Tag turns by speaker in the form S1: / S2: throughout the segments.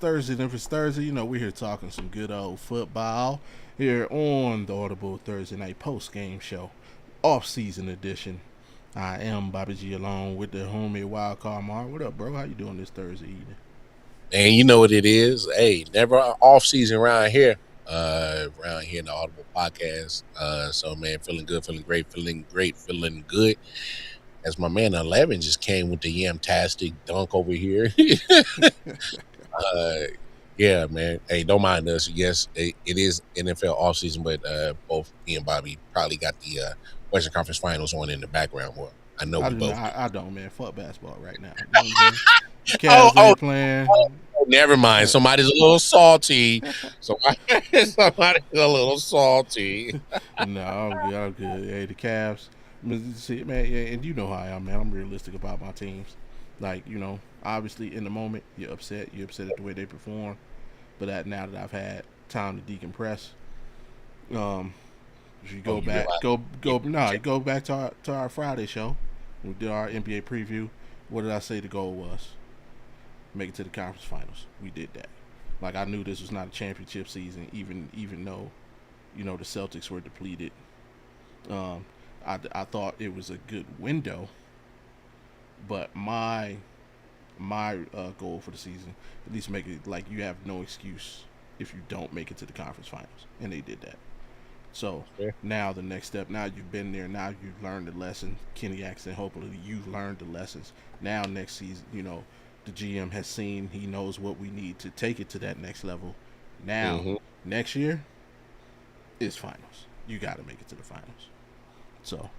S1: Thursday. And if it's Thursday, we're here talking some good old football here on the Audible Thursday Night Postgame Show, off-season edition. I am Bobby G along with the homie Wild Card Mark. What up, bro? How you doing this Thursday evening?
S2: And you know what it is. Hey, never off season around here. In the Audible Podcast. So man, feeling good, feeling great, feeling good. As my man 11 just came with the yamtastic dunk over here. uh, yeah, man. Hey, don't mind us. Yes, it is NFL offseason, but both me and Bobby probably got the Western Conference Finals on in the background. Well, I know
S1: I
S2: we
S1: do
S2: both.
S1: not. I don't, man. Fuck basketball right now. You know what I'm saying?
S2: Oh,
S1: Cavs ain't playing.
S2: never mind. Somebody's a little salty. Somebody's a little salty.
S1: No, I'm good. I'm good. Hey, the Cavs. See, man, yeah, and you know how I am, man. I'm realistic about my teams. Like, obviously in the moment you're upset. You're upset at the way they perform. But now that I've had time to decompress, if you go back, go back to our Friday show. We did our NBA preview. What did I say the goal was? Make it to the conference finals. We did that. Like, I knew this was not a championship season, even though, the Celtics were depleted. I thought it was a good window, but my goal for the season, at least make it like you have no excuse if you don't make it to the conference finals, and they did that. So now the next step. Now you've been there. Now you've learned the lesson. Kenny Axton, hopefully you've learned the lessons. Now next season, the GM has seen. He knows what we need to take it to that next level. Now next year is finals. You got to make it to the finals. So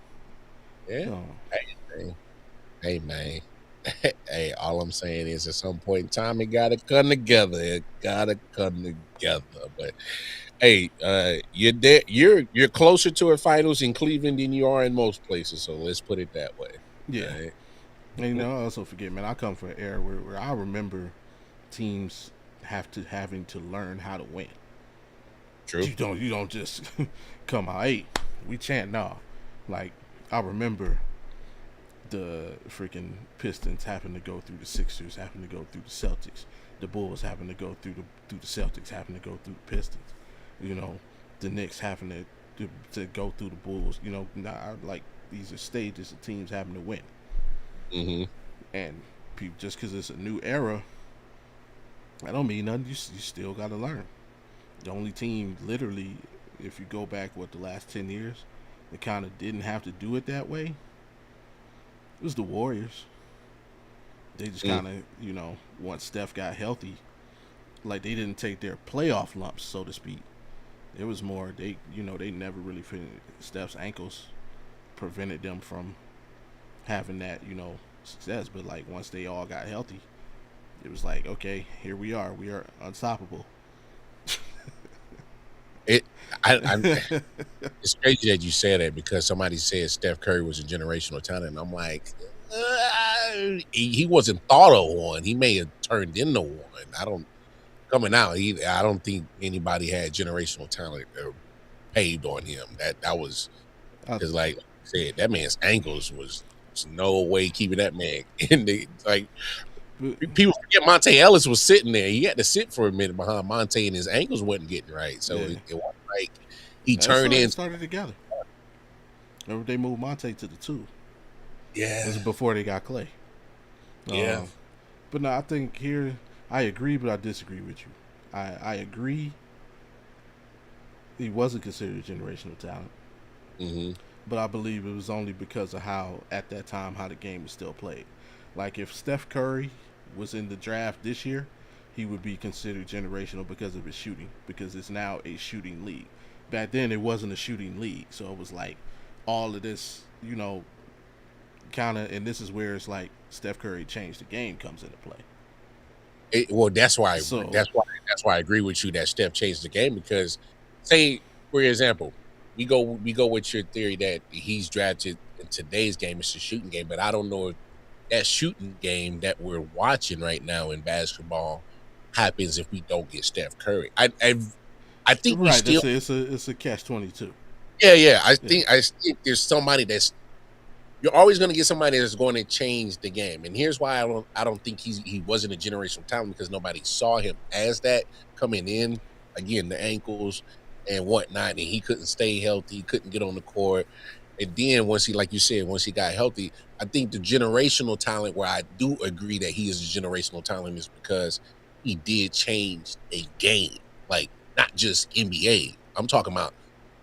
S2: yeah. Hey man. Hey, all I'm saying is at some point in time it gotta come together. It gotta come together. But hey, you're closer to a finals in Cleveland than you are in most places, so let's put it that way.
S1: yeah.
S2: Right?
S1: And I also forget, man, I come from an era where I remember teams having to learn how to win.
S2: True.
S1: You don't just come out, hey, we chant. No. Like, I remember the freaking Pistons having to go through the Sixers, having to go through the Celtics, the Bulls having to go through the Celtics, having to go through the Pistons. The Knicks having to go through the Bulls. Like, these are stages of teams having to win. And just because it's a new era, that don't mean nothing. You still got to learn. The only team, literally, if you go back, the last 10 years, that kind of didn't have to do it that way, it was the Warriors. They just kind of, once Steph got healthy, like, they didn't take their playoff lumps, so to speak. It was more, they never really finished. Steph's ankles prevented them from having that, success. But, like, once they all got healthy, it was like, okay, here we are. We are unstoppable.
S2: It's crazy that you say that because somebody said Steph Curry was a generational talent, and I'm like, he wasn't thought of one. He may have turned into one. Coming out either. I don't think anybody had generational talent paved on him. That was because, like I said, that man's ankles was no way keeping that man in the like. People forget Monte Ellis was sitting there. He had to sit for a minute behind Monte, and his ankles wasn't getting right. So it wasn't like he turned in.
S1: Started together. Remember, they moved Monte to the 2.
S2: Yeah,
S1: this is before they got Clay.
S2: Yeah,
S1: but no, I think here I agree, but I disagree with you. I agree. He wasn't considered a generational talent. But I believe it was only because of how at that time how the game was still played. Like, if Steph Curry was in the draft this year, he would be considered generational because of his shooting, because it's now a shooting league. Back then, it wasn't a shooting league, so it was like all of this, kind of, and this is where it's like Steph Curry changed the game comes into play.
S2: That's why I agree with you that Steph changed the game because, say for example, we go with your theory that he's drafted in today's game. It's a shooting game, but I don't know if that shooting game that we're watching right now in basketball happens if we don't get Steph Curry. I think we still
S1: it's a catch-22.
S2: Yeah. I think there's somebody that's you're always going to get somebody that's going to change the game. And here's why I don't think he wasn't a generational talent, because nobody saw him as that coming in. Again, the ankles and whatnot, and he couldn't stay healthy, couldn't get on the court. And then once he, like you said, once he got healthy, I think the generational talent, where I do agree that he is a generational talent, is because he did change a game, like not just NBA. I'm talking about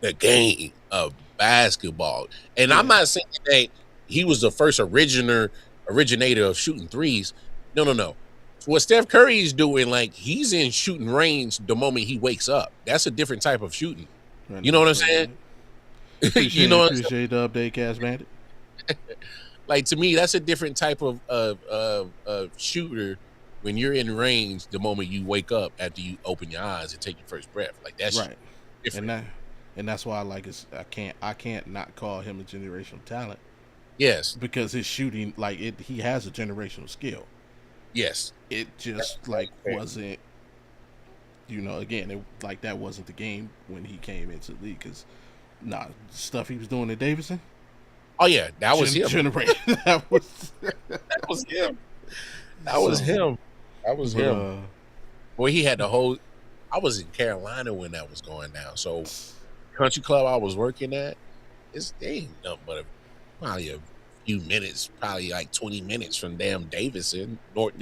S2: the game of basketball. And I'm not saying that he was the first originator of shooting threes. No. What Steph Curry is doing, like, he's in shooting range the moment he wakes up. That's a different type of shooting. You know what I'm saying?
S1: You know, appreciate the update, Cash Bandit.
S2: Like, to me, that's a different type of shooter when you're in range the moment you wake up after you open your eyes and take your first breath. Like, that's
S1: right.
S2: Different.
S1: And that's why I can't not call him a generational talent.
S2: Yes.
S1: Because his shooting, like, he has a generational skill.
S2: Yes.
S1: It just wasn't, again, that wasn't the game when he came into the league, because stuff he was doing at Davidson.
S2: Oh yeah, that was him.
S1: That was
S2: him. That was him. That was him. Boy, he had the whole. I was in Carolina when that was going down. So, country club I was working at, they ain't nothing but probably a few minutes, probably like 20 minutes from damn Davidson, North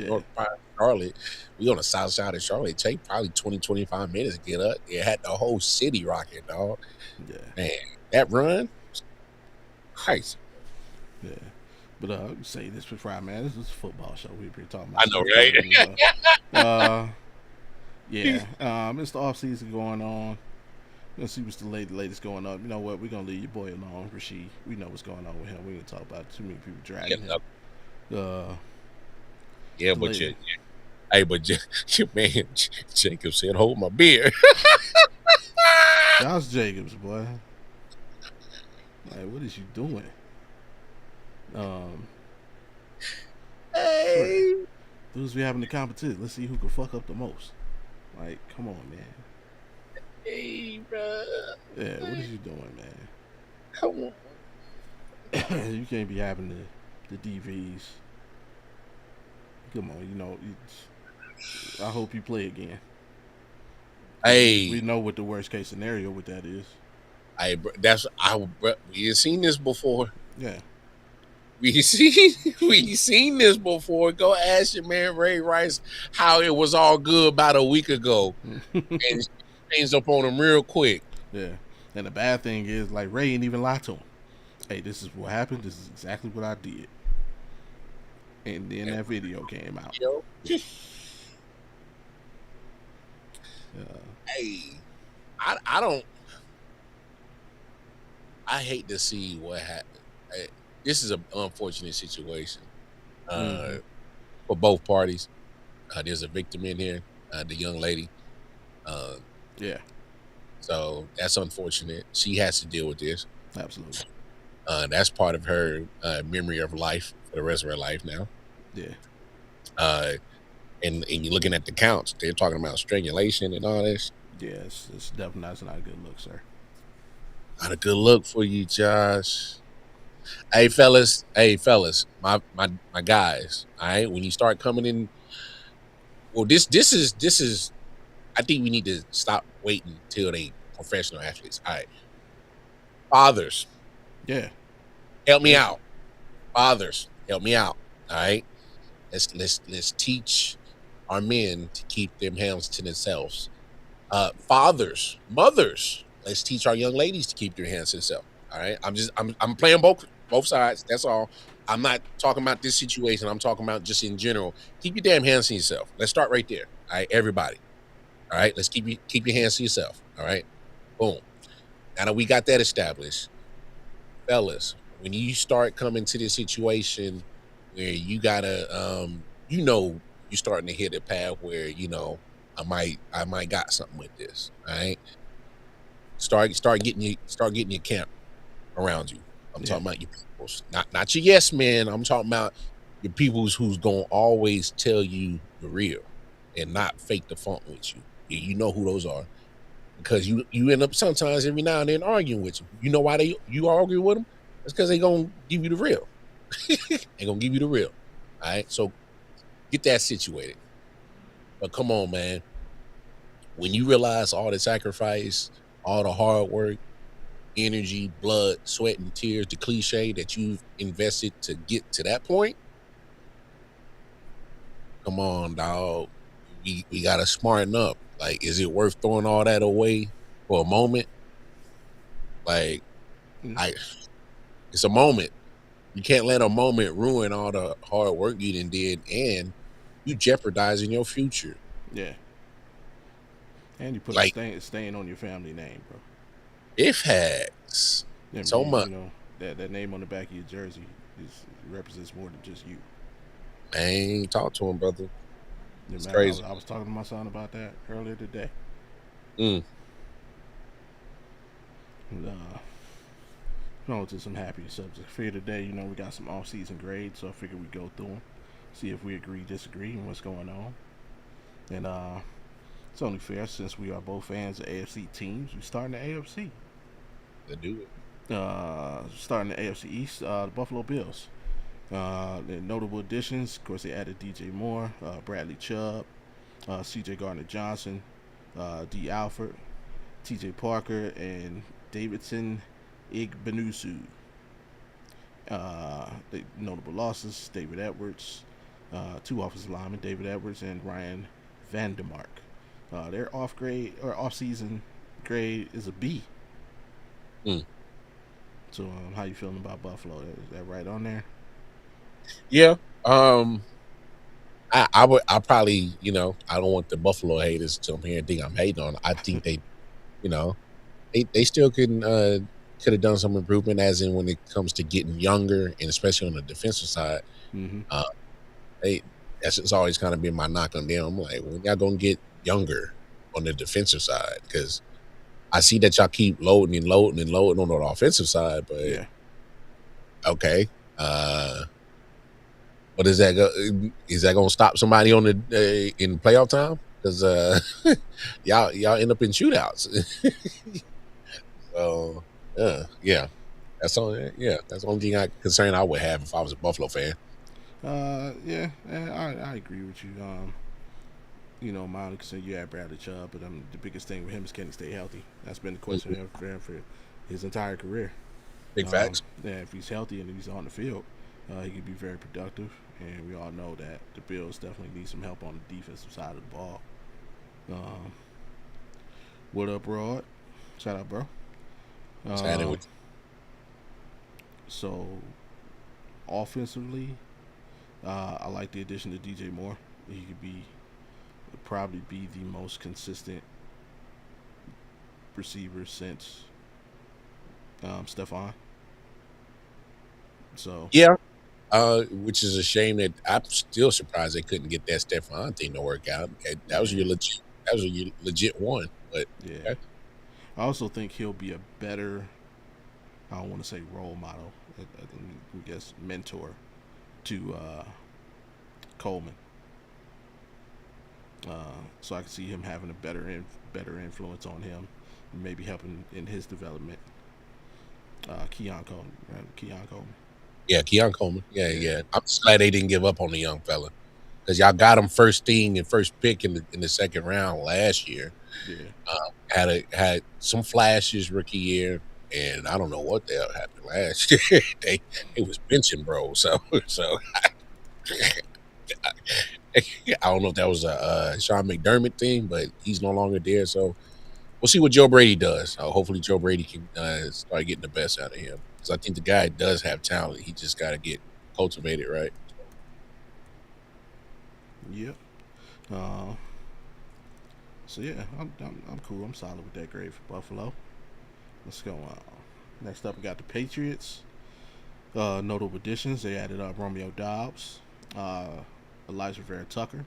S2: Charlotte. We on the south side of Charlotte. It take probably 20, 25 minutes to get up. It had the whole city rocking, dog.
S1: Yeah.
S2: Man, that run, crazy.
S1: Yeah. But say this before, man. This is a football show. We've been talking about.
S2: I know,
S1: right? Yeah. It's the off season going on. Let's see what's the latest going on. You know what? We're gonna leave your boy alone, Rasheed. We know what's going on with him. We ain't talk about too many people dragging him.
S2: But your man Jacob said, "Hold my beer."
S1: Josh Jacobs, boy. Like, what is you doing?
S2: Hey,
S1: dudes, we having the competition. Let's see who can fuck up the most. Like, come on, man.
S2: Hey, bro.
S1: Yeah, what is you doing, man?
S2: Come
S1: on. You can't be having the DVs. Come on, I hope you play again.
S2: Hey,
S1: we know what the worst case scenario with that is.
S2: We seen this before.
S1: Yeah.
S2: We seen this before. Go ask your man Ray Rice how it was all good about a week ago, and changed up on him real quick.
S1: Yeah, and the bad thing is, like, Ray ain't even lied to him. Hey, this is what happened. This is exactly what I did. And then that video came out.
S2: Hey, I don't. I hate to see what happened. This is an unfortunate situation for both parties. There's a victim in here, the young lady.
S1: Yeah.
S2: So that's unfortunate. She has to deal with this.
S1: Absolutely.
S2: That's part of her memory of life for the rest of her life now.
S1: Yeah.
S2: And you're looking at the counts. They're talking about strangulation and all this.
S1: Yeah, it's definitely not a good look, sir.
S2: Not a good look for you, Josh. Hey fellas, my guys. All right, when you start coming in, well, this is. I think we need to stop waiting till they professional athletes. All right, fathers.
S1: Yeah,
S2: help me out. Fathers, help me out. All right, let's teach our men to keep them hands to themselves. Fathers, mothers, let's teach our young ladies to keep their hands to themselves. All right, I'm playing both sides. That's all. I'm not talking about this situation. I'm talking about just in general. Keep your damn hands to yourself. Let's start right there. All right, everybody. All right, let's keep your hands to yourself. All right, boom. Now that we got that established, fellas, when you start coming to this situation where you gotta, you're starting to hit a path where I might got something with this. All right, start getting your camp around you. I'm talking about your peoples, not your yes men. I'm talking about your peoples who's gonna always tell you the real and not fake the funk with you. You know who those are, because you end up sometimes every now and then arguing with them. You know why you argue with them? That's because they gonna give you the real. They gonna give you the real. All right. So get that situated. But come on, man. When you realize all the sacrifice, all the hard work, energy, blood, sweat, and tears, the cliche that you've invested to get to that point, come on, dog. We gotta smarten up. Like, is it worth throwing all that away for a moment? Like,
S1: Mm.
S2: I it's a moment. You can't let a moment ruin all the hard work you did, and you jeopardizing your future.
S1: Yeah. And you put a
S2: Like,
S1: stain on your family name, bro.
S2: if has
S1: Yeah,
S2: so much,
S1: you know that name on the back of your jersey represents more than just you.
S2: I ain't talk to him, brother.
S1: Yeah,
S2: It's
S1: man.
S2: crazy.
S1: I was talking to my son about that earlier today.
S2: Mm.
S1: And, on to some happy subjects. For today, we got some off-season grades, so I figured we'd go through them, see if we agree, disagree, and what's going on. And it's only fair since we are both fans of AFC teams. We starting the AFC.
S2: Let's do it.
S1: Starting the AFC East, the Buffalo Bills. The notable additions, of course, they added DJ Moore, Bradley Chubb, CJ Gardner-Johnson, D. Alford, TJ Parker, and Davidson Igbenusu. The notable losses: David Edwards, two offensive linemen, David Edwards and Ryan Vandermark. Their off-season grade is a B.
S2: Mm.
S1: So, how you feeling about Buffalo? Is that right on there?
S2: Yeah. I probably, I don't want the Buffalo haters to come here and think I'm hating on. I think they, you know, they still could have done some improvement, as in when it comes to getting younger, and especially on the defensive side.
S1: Mm-hmm.
S2: Uh, they that's just always kind of been my knock on them. I'm like, when y'all gonna get younger on the defensive side? Because I see that y'all keep loading and loading and loading on the offensive side, but
S1: Yeah.
S2: okay. But is that going to stop somebody on the in playoff time? Because y'all end up in shootouts. So yeah, that's all. Yeah, that's the only concern I would have if I was a Buffalo fan.
S1: Yeah, I agree with you. My only concern, you had Bradley Chubb, but the biggest thing with him is can he stay healthy? That's been the question
S2: Mhm.
S1: for him for his entire career.
S2: Big facts.
S1: Yeah, if he's healthy and he's on the field, he could be very productive. And we all know that the Bills definitely need some help on the defensive side of the ball. Um, what up, Rod? Shout out, bro.
S2: Standing
S1: Um,
S2: with
S1: so, offensively, I like the addition of DJ Moore. He would probably be the most consistent receiver since Stephon. So,
S2: yeah, which is a shame that I'm still surprised they couldn't get that Stephon thing to work out. That was
S1: yeah,
S2: your legit. That was your legit one. But
S1: yeah.
S2: okay.
S1: I also think he'll be a better, I don't want to say role model, I guess mentor to Coleman. So I can see him having a better influence on him, and maybe helping in his development. Keon Coleman, right? Keon Coleman.
S2: Yeah, Keon Coleman. Yeah,
S1: Yeah,
S2: yeah. I'm just glad they didn't give up on the young fella, because y'all got him first thing and first pick in the second round last year.
S1: yeah,
S2: Had some flashes rookie year, and I don't know what the hell happened last year. they was benching, bro. So I don't know if that was a Sean McDermott thing, but he's no longer there. So we'll see what Joe Brady does. Hopefully, Joe Brady can start getting the best out of him, because I think the guy does have talent. He just got to get cultivated right.
S1: yep. Uh, so yeah, I'm cool. I'm solid with that grade for Buffalo. Let's go on. Next up, we got the Patriots. Notable additions: they added up Romeo Dobbs, uh, Elijah Vera Tucker,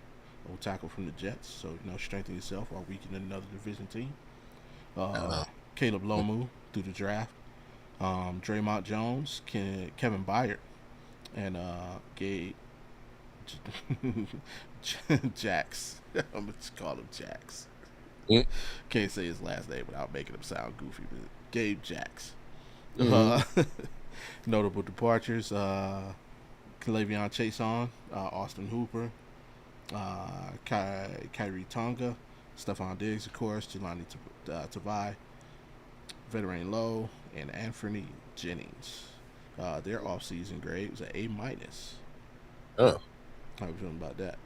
S1: old tackle from the Jets. So strengthen yourself while weakening another division team.
S2: Uh,
S1: Caleb Lomu through the draft. Draymond Jones, Kevin Byard, and Gabe Jax. I'm gonna just call him Jax.
S2: mm,
S1: Can't say his last name without making him sound goofy, but Gabe Jax.
S2: mm,
S1: Notable departures: Kalavion Chason, Austin Hooper, Kyrie Tonga, Stephon Diggs, of course, Jelani Tavai, Veteran Lowe, and Anthony Jennings. Their offseason grade was an A minus.
S2: Oh,
S1: How you feeling about that?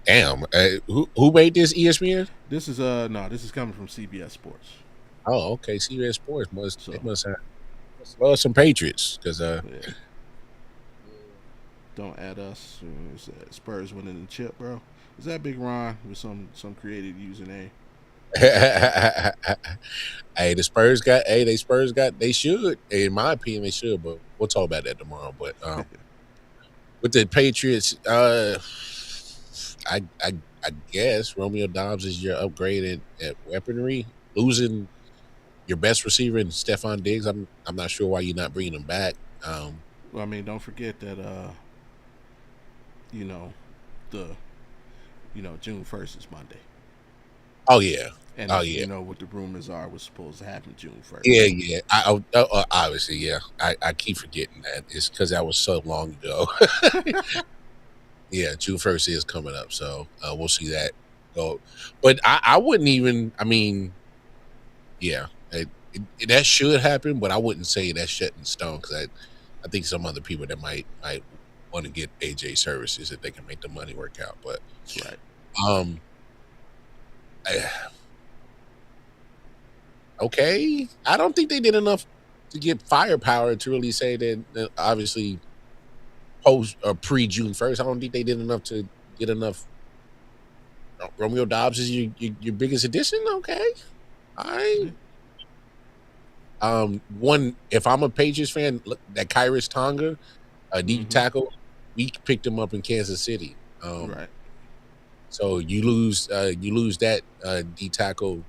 S2: damn. Who made this ESPN?
S1: This is this is coming from CBS Sports.
S2: Oh, okay. CBS Sports they
S1: So
S2: must have some Patriots because
S1: yeah, don't add us. Spurs winning the chip, bro. Is that Big Ron with some creative username?
S2: hey, they should, in my opinion, they should, but we'll talk about that tomorrow. But with the Patriots, I guess Romeo Dobbs is your upgrade at weaponry. Losing your best receiver in Stephon Diggs, I'm not sure why you're not bringing him back.
S1: Well, I mean, don't forget that you know, the June 1st is Monday,
S2: Oh yeah,
S1: and
S2: oh yeah,
S1: what the rumors are was supposed to happen June 1st.
S2: yeah, yeah. Obviously, yeah. I keep forgetting that. It's because that was so long ago. Yeah, June 1st is coming up, so we'll see that go. But I wouldn't even. I mean, yeah, that should happen, but I wouldn't say that's set in stone because I think some other people that might want to get AJ services if they can make the money work out. But
S1: Right.
S2: um, I, okay, I don't think they did enough to get firepower to really say that obviously post or pre June 1st. I don't think they did enough to get enough. Romeo Dobbs is your biggest addition. Okay, all right. One, if I'm a Patriots fan, look, that Kyrus Tonga, a D
S1: Mm-hmm.
S2: tackle, we picked him up in Kansas City.
S1: Right.
S2: So you lose that D tackle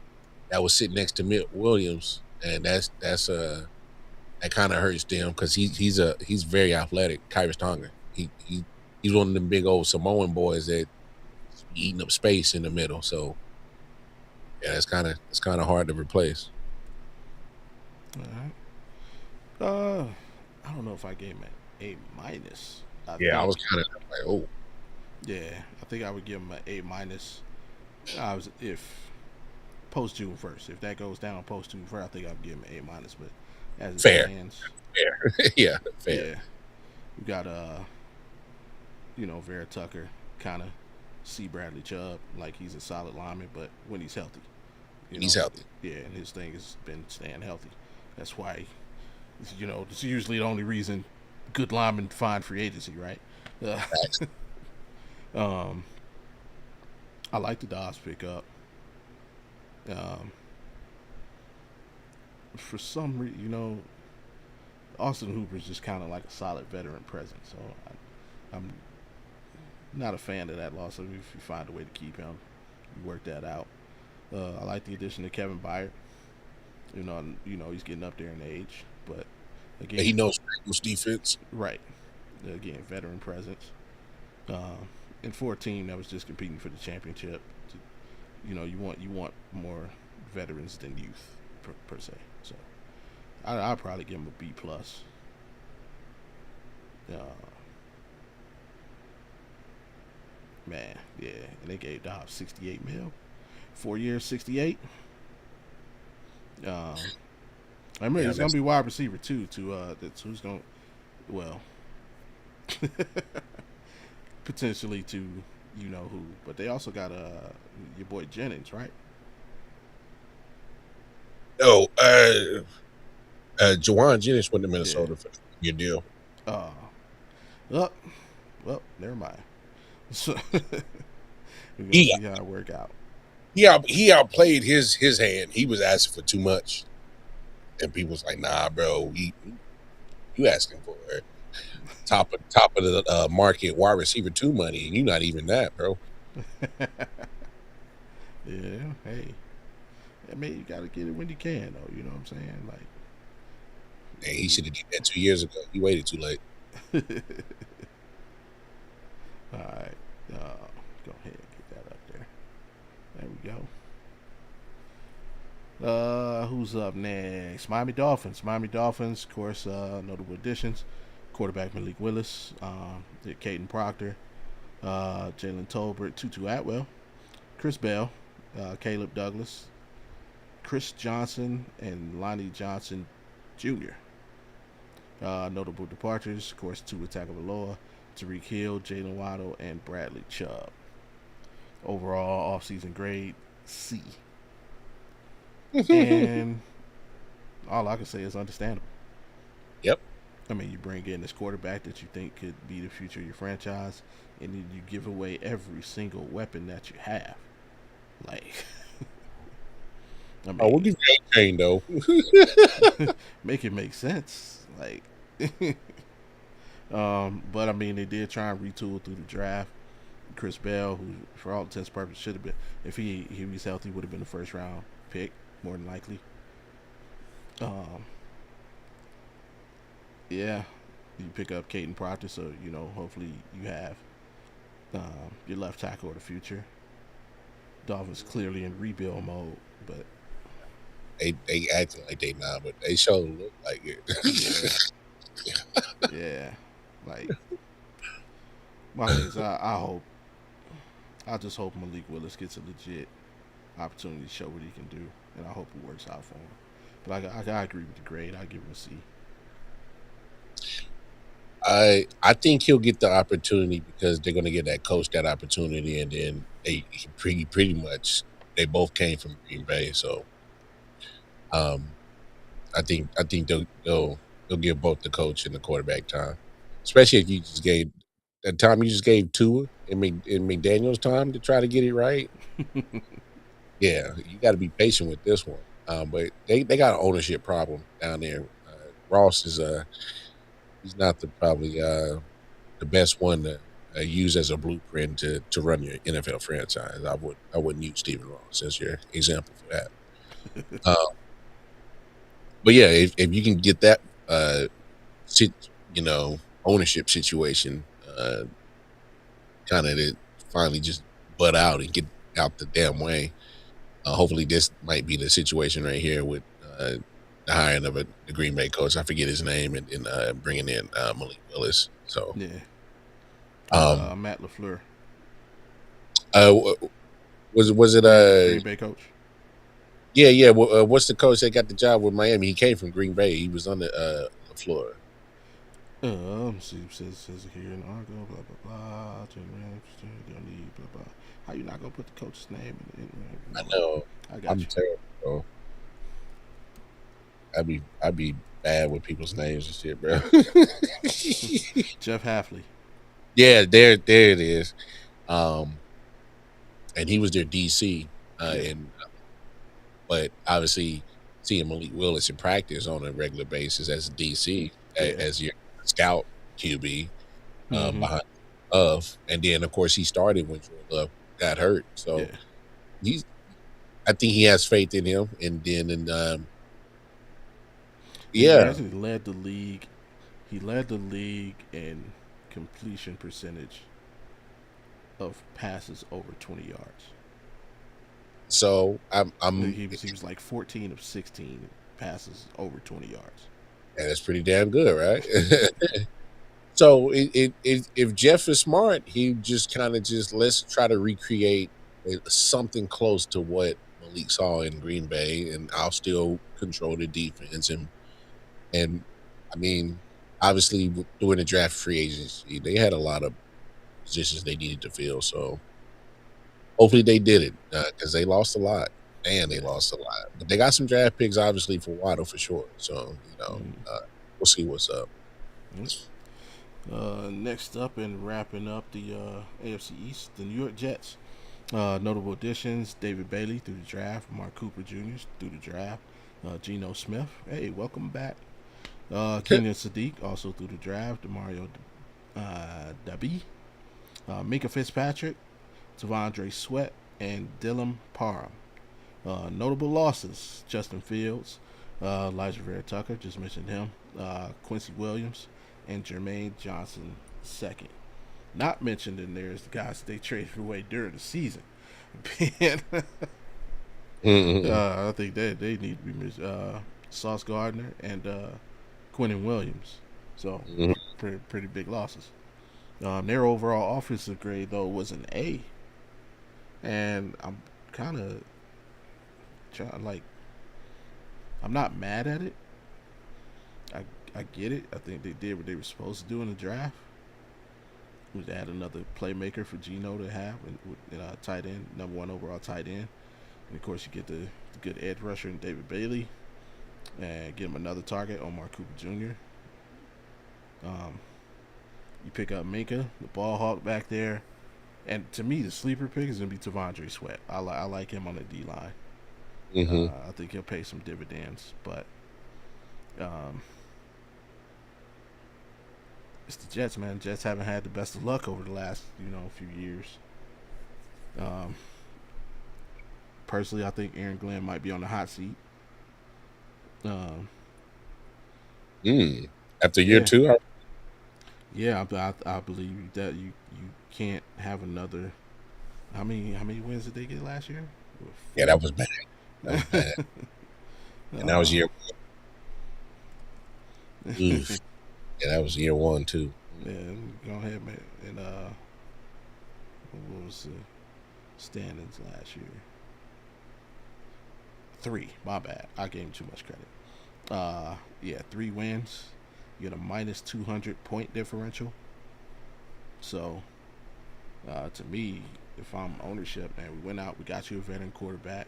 S2: that was sitting next to Mitt Williams, and that kind of hurts them because he's very athletic. Kyrus Tonga, he's one of them big old Samoan boys that eating up space in the middle. So yeah, it's kind of hard to replace.
S1: All right. I don't know if I gave him an A minus. I
S2: Yeah, I
S1: think,
S2: was kind of like, oh,
S1: yeah, I think I would give him an A minus. I was if post June 1st. If that goes down post June 1st, I think I'd give him an A minus. But as it
S2: fair,
S1: stands,
S2: fair, yeah, fair.
S1: yeah, we got Vera Tucker, kind of see Bradley Chubb like he's a solid lineman, but when he's healthy, you
S2: He's
S1: know,
S2: healthy.
S1: yeah, and his thing has been staying healthy. That's why, it's usually the only reason good linemen find free agency, right? Uh,
S2: Facts.
S1: um, I like the Dobbs pickup. Um, for some reason, Austin Hooper's just kind of like a solid veteran presence, so I'm not a fan of that loss. So if you find a way to keep him, you work that out. I like the addition of Kevin Byard. He's getting up there in age, but
S2: And he
S1: again,
S2: knows Bengals defense.
S1: right? Again, veteran presence. Uh, and for a team that was just competing for the championship, you want more veterans than youth per se. So I'll probably give him a B plus. Uh, man, yeah, and they gave Dobbs 68 mil, 4 years, 68. Um, I remember
S2: Yeah,
S1: he's gonna be wide receiver too. That's who's gonna, well, potentially to who, but they also got your boy Jennings, right?
S2: no. Jawan Jennings went to
S1: Yeah.
S2: Minnesota for your deal.
S1: Uh, well, never mind. So we're gonna
S2: He
S1: see how it work out.
S2: he outplayed his hand. He was asking for too much, and people was like, "Nah, bro, you asking for it. Top of the market wide receiver 2 money, and you not even that, bro."
S1: Yeah, hey, I mean you gotta get it when you can, though. You know what I'm saying? Like,
S2: And he should have did that 2 years ago. He waited too late.
S1: all right, uh, go ahead and get that up there. There we go. Who's up next? Miami Dolphins. Miami Dolphins, of course, notable additions. Quarterback Malik Willis, Caden Proctor, Jalen Tolbert, Tutu Atwell, Chris Bell, Caleb Douglas, Chris Johnson, and Lonnie Johnson Jr. Notable departures, of course, Tua Tagovailoa, Tariq Hill, Jalen Waddle, and Bradley Chubb. Overall, offseason grade C. And all I can say is understandable.
S2: Yep.
S1: I mean, you bring in this quarterback that you think could be the future of your franchise, and then you give away every single weapon that you have. Like, I
S2: Oh, we'll
S1: mean,
S2: give you a chain though.
S1: make it make sense. Like, but I mean, they did try and retool through the draft. Chris Bell, who for all intents and purposes should have been, if he was healthy, would have been the first round pick more than likely. Um, yeah, you pick up Caden Proctor, so hopefully you have your left tackle of the future. Dolphins clearly in rebuild mode, but
S2: They acting like they not, but they sure look like
S1: yeah,
S2: it.
S1: yeah, like my thing is, I just hope Malik Willis gets a legit opportunity to show what he can do, and I hope it works out for him. But I agree with the grade. I give him a C.
S2: I think he'll get the opportunity because they're going to get that coach that opportunity, and then he pretty much they both came from Green Bay, so um, I think they'll give both the coach and the quarterback time, especially if you just gave that time you just gave Tua and McDaniel's time to try to get it right. Yeah, you got to be patient with this one. But they got an ownership problem down there. Ross is he's not probably the best one to use as a blueprint to run your NFL franchise. I wouldn't use Stephen Ross as your example for that. Uh, but yeah, if you can get that sit, ownership situation kind of to finally just butt out and get out the damn way. Hopefully, this might be the situation right here with the hiring of the Green Bay coach. I forget his name, and bringing in Malik Willis. So,
S1: Yeah,
S2: um,
S1: Matt LaFleur,
S2: uh, was it
S1: Green Bay coach.
S2: yeah. What's the coach that got the job with Miami? He came from Green Bay. He was on the floor.
S1: See, says it here in Argo, blah blah blah. Don't need blah blah. How you not gonna put the coach's name
S2: I know.
S1: I got
S2: I'm
S1: you.
S2: terrible. Bro. I'd be bad with people's names and shit, bro.
S1: Jeff Halfley.
S2: Yeah, there it is. Um, and he was their DC,
S1: Yeah.
S2: and but obviously seeing Malik Willis in practice on a regular basis as a DC,
S1: Yeah.
S2: as your scout QB
S1: Mm-hmm.
S2: behind and then of course he started when Jordan Love got hurt, so
S1: Yeah.
S2: he's. I think he has faith in him, and then
S1: He
S2: yeah.
S1: actually led the league. He led the league in completion percentage of passes over 20 yards.
S2: So I'm
S1: He was like 14 of 16 passes over 20 yards.
S2: and that's pretty damn good, right? So if Jeff is smart, he just kind of just let's try to recreate something close to what Malik saw in Green Bay, and I'll still control the defense and I mean, obviously during the draft free agency, they had a lot of positions they needed to fill. So hopefully they did it because they lost a lot. And they
S1: Yeah.
S2: lost a lot, but they got some draft picks, obviously for Waddle for sure. So we'll see what's up.
S1: Next up and wrapping up the AFC East, the New York Jets. Notable additions: David Bailey through the draft, Mark Cooper Jr. through the draft, Geno Smith. Hey, welcome back. Kenyon Sadiq also through the draft, Demario Dabi, Mika Fitzpatrick, Tavondre Sweat, and Dylan Parham. Notable losses: Justin Fields, Elijah Vera Tucker, just mentioned him, Quincy Williams, and Jermaine Johnson second. Not mentioned in there is the guys they traded away during the season.
S2: Mm-hmm.
S1: I think they need to be Sauce Gardner and Quentin Williams. So
S2: Mm-hmm.
S1: pretty big losses. Their overall offensive grade though was an A, and I'm kind of trying like I'm not mad at it. I I get it. I think they did what they were supposed to do in the draft. Was add another playmaker for Geno to have, and tight end, number one overall tight end, and of course you get the good edge rusher in David Bailey, and get him another target, Omar Cooper Jr. Um, you pick up Minka, the ball hawk back there, and to me the sleeper pick is gonna be Tavondre Sweat. I like him on the D line.
S2: Mm-hmm.
S1: I think he'll pay some dividends, but um, it's the Jets, man. Jets haven't had the best of luck over the last few years. Um, Personally, I think Aaron Glenn might be on the hot seat. Um,
S2: Mm. After year
S1: yeah,
S2: two,
S1: yeah, I believe that you can't have another. How many wins did they get last year?
S2: yeah, that was bad. That was bad, and that was
S1: um,
S2: year. Oof. Yeah, that was year one too.
S1: yeah, go ahead, man. And what was the standings last year? 3. My bad. I gave him too much credit. Yeah, 3 wins. You get a minus 200 point differential. So, to me, if I'm ownership, man, we went out, we got you a veteran quarterback.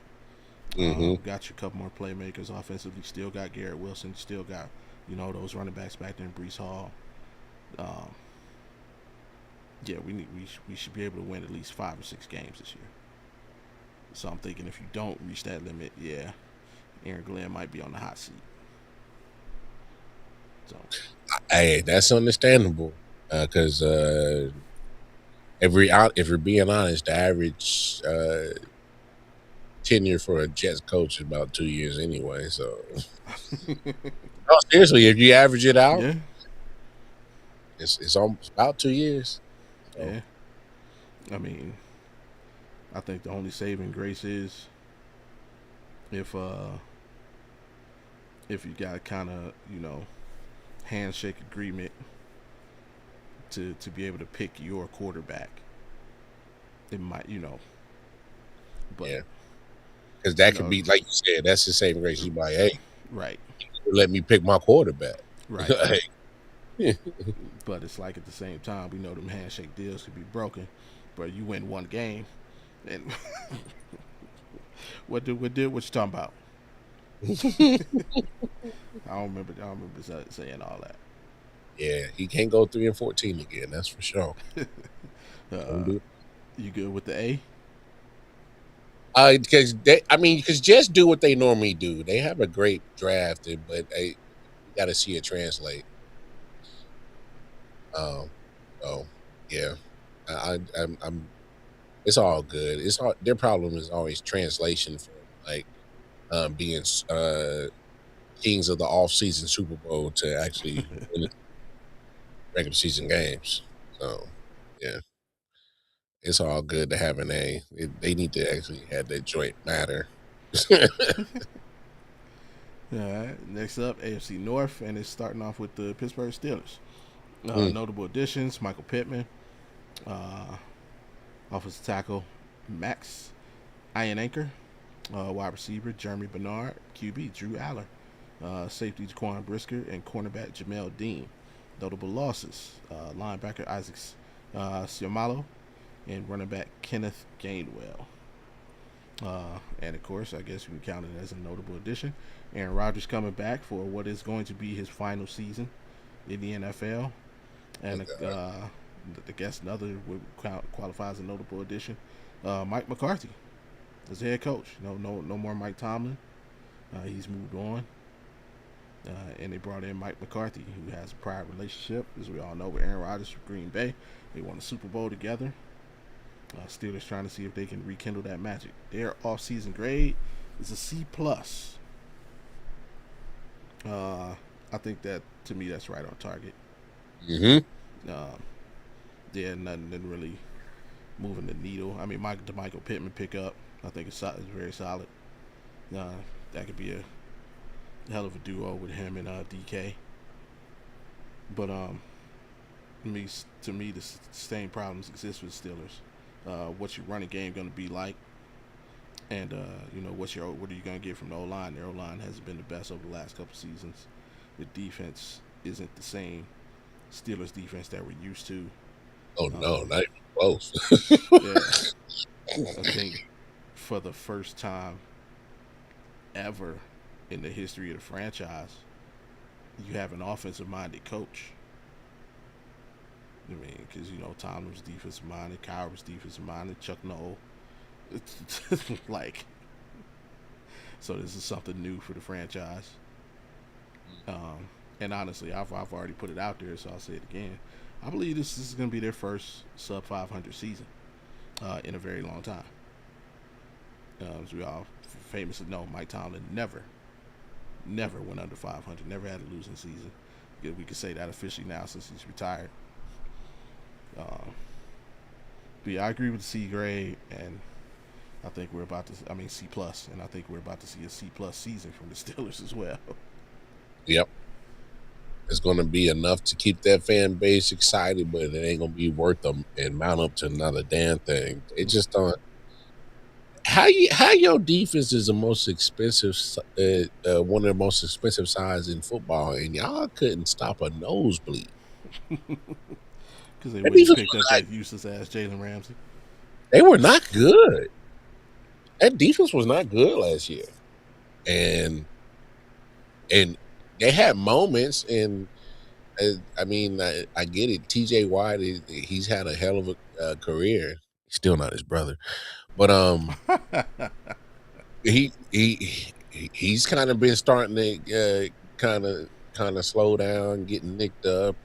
S2: Mm-hmm.
S1: Got you a couple more playmakers offensively. Still got Garrett Wilson. Still got those running backs back there in Brees Hall. Um, yeah, we should be able to win at least 5 or 6 games this year. So I'm thinking if you don't reach that limit, yeah, Aaron Glenn might be on the hot seat. So
S2: Hey, that's understandable. Because if you're being honest, the average tenure for a Jets coach is about 2 years anyway. So, no, seriously, if you average it out,
S1: yeah,
S2: it's almost about 2 years. So,
S1: yeah. I mean, I think the only saving grace is if uh if you got kind of handshake agreement to be able to pick your quarterback. It might but
S2: yeah, because that
S1: you
S2: could
S1: know
S2: be like you said. That's the same race. You like, hey,
S1: right,
S2: let me pick my quarterback.
S1: right.
S2: Hey,
S1: But it's like at the same time we know them handshake deals could be broken, but you win one game and what you talking about? I don't remember saying all that.
S2: yeah, he can't go 3-14 again. That's for sure. Don't
S1: Uh,
S2: do.
S1: you good with the A?
S2: Because Jets do what they normally do. They have a great draft, but you got to see it translate. Um, so yeah, I'm. It's all good. It's all their problem is always translation from like being kings of the off-season Super Bowl to actually winning regular season games. So yeah, it's all good to have an A. They need to actually have that joint matter.
S1: All right. Next up, AFC North, and it's starting off with the Pittsburgh Steelers.
S2: Mm,
S1: Notable additions: Michael Pittman, uh, offensive tackle Max Iron Anchor, wide receiver Jeremy Bernard, QB Drew Aller, safety Jaquan Brisker, and cornerback Jamel Dean. Notable losses: linebacker Isaac Siomalo and running back Kenneth Gainwell. And of course, I guess we can count it as a notable addition. Aaron Rodgers coming back for what is going to be his final season in the NFL, and
S2: okay.
S1: I guess another would qualify as a notable addition. Mike McCarthy as head coach. No more Mike Tomlin. He's moved on. And they brought in Mike McCarthy, who has a prior relationship, as we all know, with Aaron Rodgers from Green Bay. They won a Super Bowl together. Steelers trying to see if they can rekindle that magic. Their off-season grade is a C plus. I think that to me that's right on target.
S2: Mm-hmm.
S1: Um, yeah, nothing didn't really moving the needle. I mean, the Michael Pittman pickup, I think it's very solid. That could be a hell of a duo with him and DK. But to me, the same problems exist with Steelers. What's your running game going to be like? And what are you going to get from the O line? Their O line hasn't been the best over the last couple seasons. The defense isn't the same Steelers defense that we're used to.
S2: Oh no, not even close.
S1: Yeah, I think for the first time ever in the history of the franchise, you have an offensive-minded coach. I mean, because Tom was defensive-minded, Kyle was defensive-minded, Chuck Noll. Like, so this is something new for the franchise. And honestly, I've already put it out there, so I'll say it again. I believe this is going to be their first sub 500 season in a very long time. As we all famously know, Mike Tomlin never went under 500, never had a losing season. We could say that officially now since he's retired. But yeah, I agree with the C grade, and I think we're about to. I mean C plus, and I think we're about to see a C plus season from the Steelers as well.
S2: Yep, it's going to be enough to keep that fan base excited, but it ain't going to be worth them and mount up to another damn thing. It just don't. How your defense is the most expensive, one of the most expensive sides in football, and y'all couldn't stop a nosebleed
S1: because they wouldn't picked up that useless ass Jalen Ramsey.
S2: They were not good. That defense was not good last year, and they had moments. And I mean, I get it. T.J. Watt, he's had a hell of a career. Still not his brother. But he's kind of been starting to kind of slow down, getting nicked up,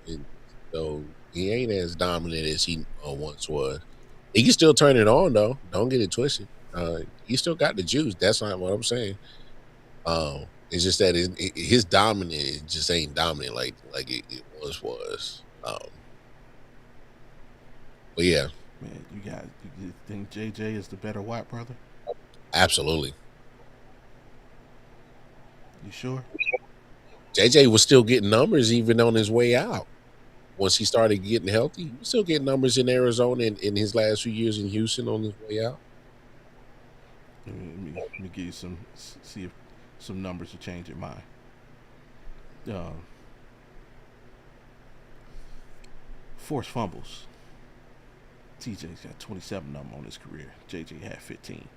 S2: and so he ain't as dominant as he once was. He can still turn it on though. Don't get it twisted. He still got the juice. That's not what I'm saying. It's just that his dominant just ain't dominant like it was. But yeah.
S1: Man, you think JJ is the better Watt brother?
S2: Absolutely.
S1: You sure?
S2: JJ was still getting numbers even on his way out. Once he started getting healthy, he was still getting numbers in Arizona and in his last few years in Houston on his way out.
S1: Let me give you see if some numbers will change your mind. Forced fumbles. TJ's got 27 of them on his career. JJ had 15.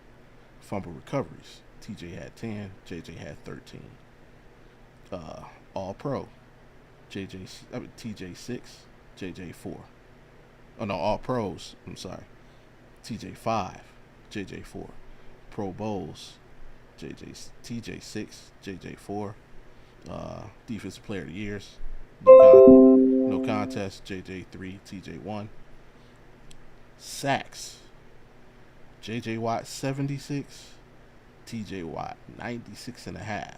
S1: Fumble recoveries. TJ had 10. JJ had 13. All pro. TJ 6. JJ 4. Oh no, all pros. I'm sorry. TJ 5. JJ 4. Pro Bowls. TJ 6. JJ 4. Defensive Player of the Years. No contest. JJ 3. TJ 1. Sacks. J.J. Watt 76, T.J. Watt 96 and a half.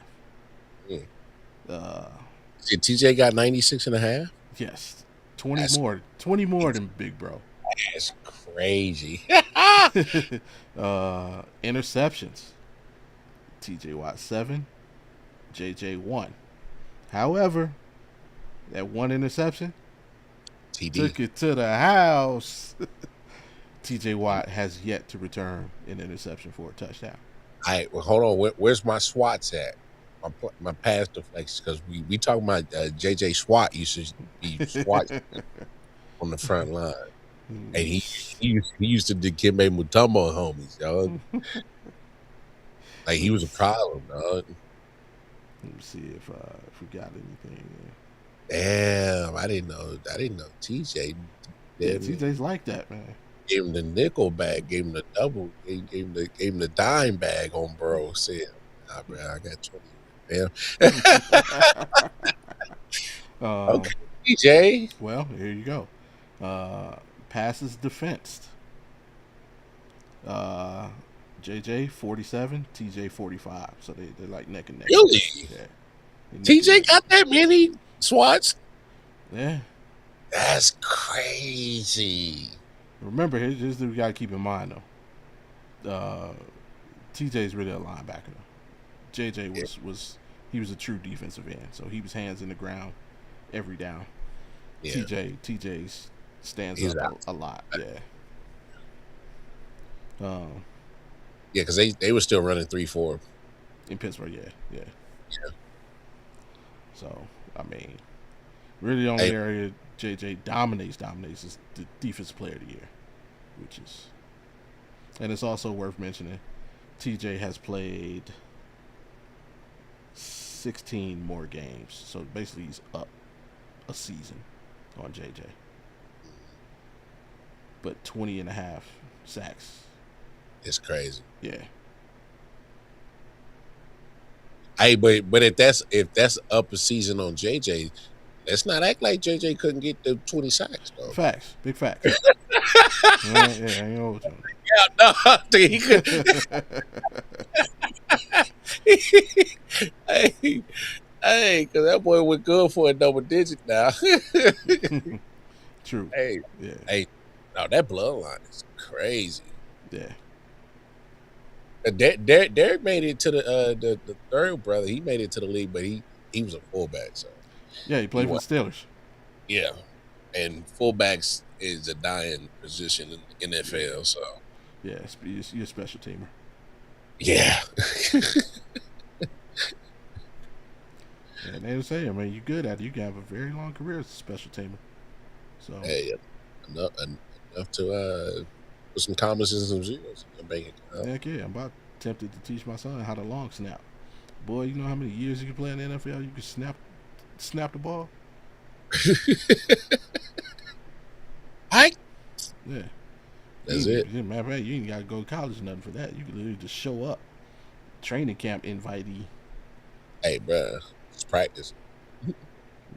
S2: Did T.J. got 96 and a half?
S1: Yes, 20 more than Big Bro.
S2: That's crazy.
S1: Interceptions. T.J. Watt 7, J.J. 1. However, that one interception took it to the house. TJ Watt has yet to return an interception for a touchdown.
S2: All right, well, hold on. Where's my SWATs at? My pass deflections, because we talking about JJ SWAT used to be SWAT on the front line, and he used to do Kimbe Mutombo homies, dog. Like he was a problem, dog.
S1: Let me see if we got anything.
S2: Damn, I didn't know TJ.
S1: Yeah, TJ's like that, man.
S2: Gave him the nickel bag, gave him the double, gave him the dime bag on bro. Said, nah, bro, I got 20. Damn. Okay, TJ.
S1: Well, here you go. Passes defensed. JJ 47, TJ 45. So they're like neck and neck.
S2: Really?
S1: Yeah.
S2: TJ got that many swats?
S1: Yeah.
S2: That's crazy.
S1: Remember, here's what we got to keep in mind, though. TJ's really a linebacker. JJ was he was a true defensive end, so he was hands in the ground every down.
S2: Yeah.
S1: TJ stands
S2: He's
S1: up a lot. Yeah.
S2: Yeah, because they were still running 3-4
S1: in Pittsburgh. Yeah.
S2: Yeah.
S1: So I mean, really the only area JJ dominates is the defensive player of the year, which is, and it's also worth mentioning, TJ has played 16 more games, so basically he's up a season on JJ, but 20 and a half sacks.
S2: It's crazy.
S1: Yeah.
S2: Hey, but if that's up a season on JJ, let's not act like JJ couldn't get the 20 sacks, though.
S1: Facts, big facts. Yeah,
S2: no, he could. Hey, because that boy went good for a double digit now.
S1: True.
S2: Hey, no, that bloodline is crazy.
S1: Yeah.
S2: Derek made it to the third brother. He made it to the league, but he was a fullback. So
S1: yeah, he played for the Steelers.
S2: Yeah, and fullbacks is a dying position in the NFL. So
S1: yeah, you're a special teamer.
S2: Yeah.
S1: And they were saying, man, you good at it. You can have a very long career as a special teamer. So
S2: hey, enough to put some commas and some zeros in the bank account.
S1: Heck yeah, I'm about tempted to teach my son how to long snap. Boy, you know how many years you can play in the NFL? You can snap the ball. Yeah.
S2: That's it.
S1: Matter of fact, you ain't got to go to college or nothing for that. You can literally just show up. Training camp invitee.
S2: Hey, bro, it's practice.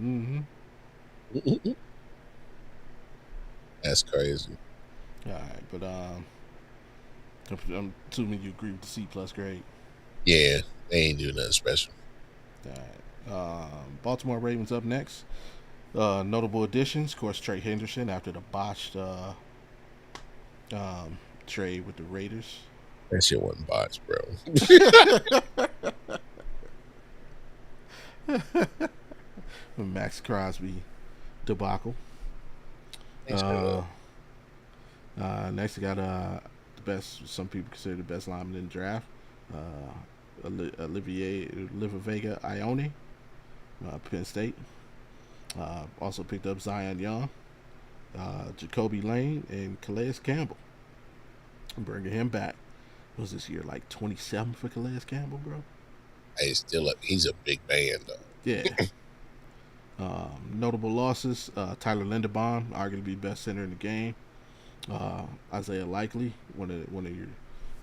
S1: Mm-hmm.
S2: That's crazy.
S1: All right, but I'm assuming you agree with the C+ grade.
S2: Yeah, they ain't doing nothing special.
S1: All right. Baltimore Ravens up next. Notable additions, of course, Trey Henderson after the botched trade with the Raiders.
S2: That shit wasn't botched, bro.
S1: Max Crosby debacle. Next, we got the best. Some people consider the best lineman in the draft. Olivia Vega Ione, Penn State. Also picked up Zion Young, Jacoby Lane, and Calais Campbell. Bringing him back. Was this year like 27 for Calais Campbell, bro?
S2: Hey, he's a big man though.
S1: Yeah. Notable losses: Tyler Linderbaum, arguably best center in the game. Isaiah Likely, one of your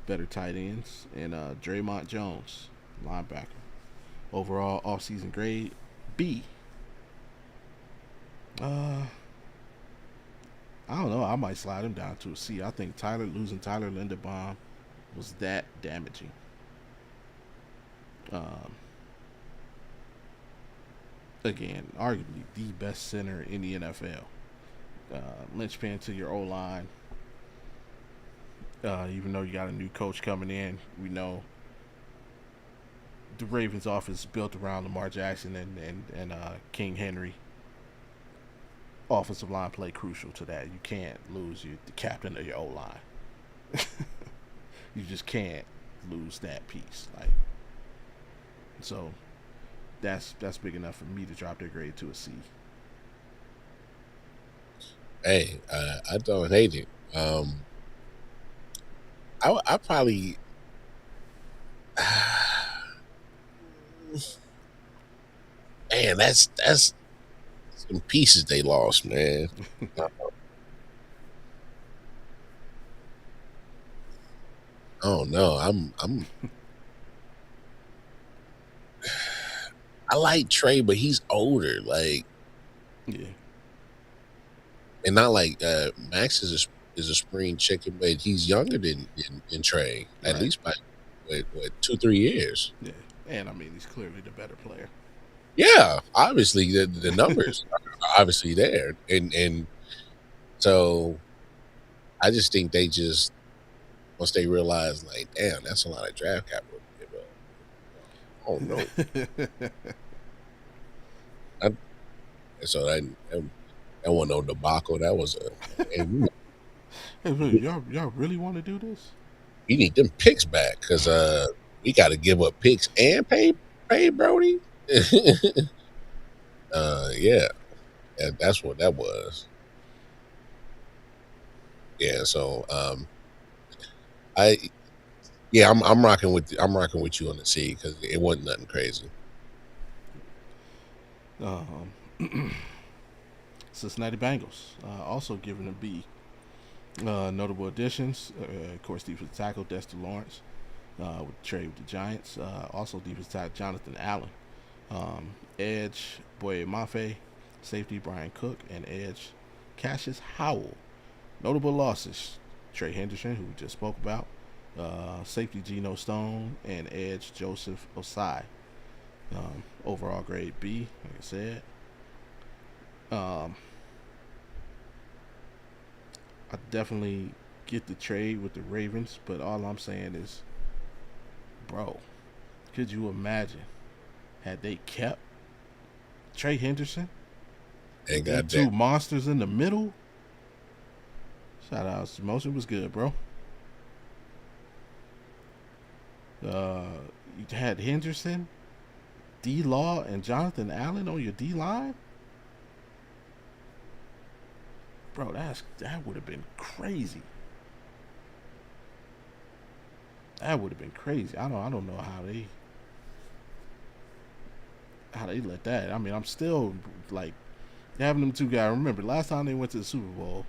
S1: better tight ends, and Draymond Jones, linebacker. Overall offseason grade B. I don't know. I might slide him down to a C. I think losing Tyler Linderbaum was that damaging. Again, arguably the best center in the NFL. Linchpin to your O-line. Even though you got a new coach coming in, we know the Ravens' offense is built around Lamar Jackson and King Henry. Offensive line play crucial to that. You can't lose the captain of your O-line. You just can't lose that piece. So that's big enough for me to drop their grade to a C.
S2: Hey, I don't hate it. I probably man, that's some pieces they lost, man. Oh no, I'm I like Trey, but he's older,
S1: yeah,
S2: and not like Max is a spring chicken, but he's younger than Trey, at least by what 2-3 years.
S1: Yeah, and I mean he's clearly the better player.
S2: Yeah, obviously the numbers are obviously there, and so I just think they once they realized, like, damn, that's a lot of draft capital to give up. Oh no. So that wasn't no debacle. That was and
S1: Hey, man, y'all really want to do this?
S2: we need them picks back because we got to give up picks and pay Brody. Yeah, that's what that was. Yeah, so I yeah I'm rocking with you on the C because it wasn't nothing crazy.
S1: Cincinnati Bengals also given a B. Notable additions, of course, defensive tackle Dexter Lawrence with trade with the Giants. Also defensive tackle Jonathan Allen. Edge Boye Mafe, safety Brian Cook, and edge Cassius Howell. Notable losses: Trey Henderson, who we just spoke about, safety Geno Stone, and edge Joseph Osai. Overall grade B, like I said. I definitely get the trade with the Ravens, but all I'm saying is, bro, could you imagine had they kept Trey Henderson
S2: And
S1: and two monsters in the middle? Shout out, motion was good, bro. You had Henderson, D Law, and Jonathan Allen on your D line. Bro, that would have been crazy. That would have been crazy. I don't know how they let that. I mean, I'm still like having them two guys. Remember, last time they went to the Super Bowl,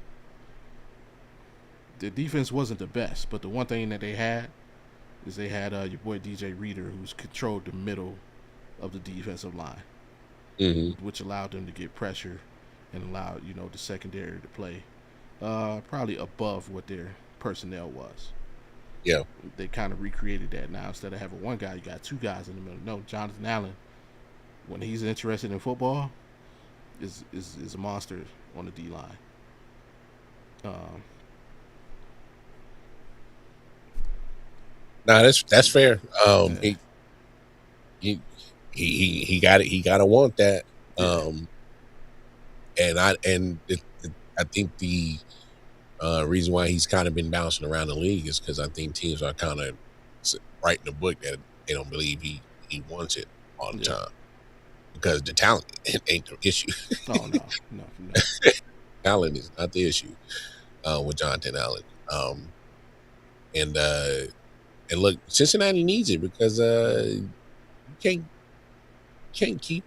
S1: the defense wasn't the best, but the one thing that they had is they had your boy DJ Reader, who's controlled the middle of the defensive line, which allowed them to get pressure and allowed the secondary to play probably above what their personnel was.
S2: Yeah,
S1: they kind of recreated that now. Instead of having one guy, you got two guys in the middle. No, Jonathan Allen, when he's interested in football, is a monster on the D line.
S2: nah, that's fair.
S1: Yeah.
S2: He got it. He gotta want that.
S1: Yeah.
S2: I think the reason why he's kind of been bouncing around the league is because I think teams are kind of writing the book that they don't believe he wants it all the time because the talent ain't the issue.
S1: Oh no.
S2: Talent is not the issue with Jonathan Allen. And look, Cincinnati needs it because you can't keep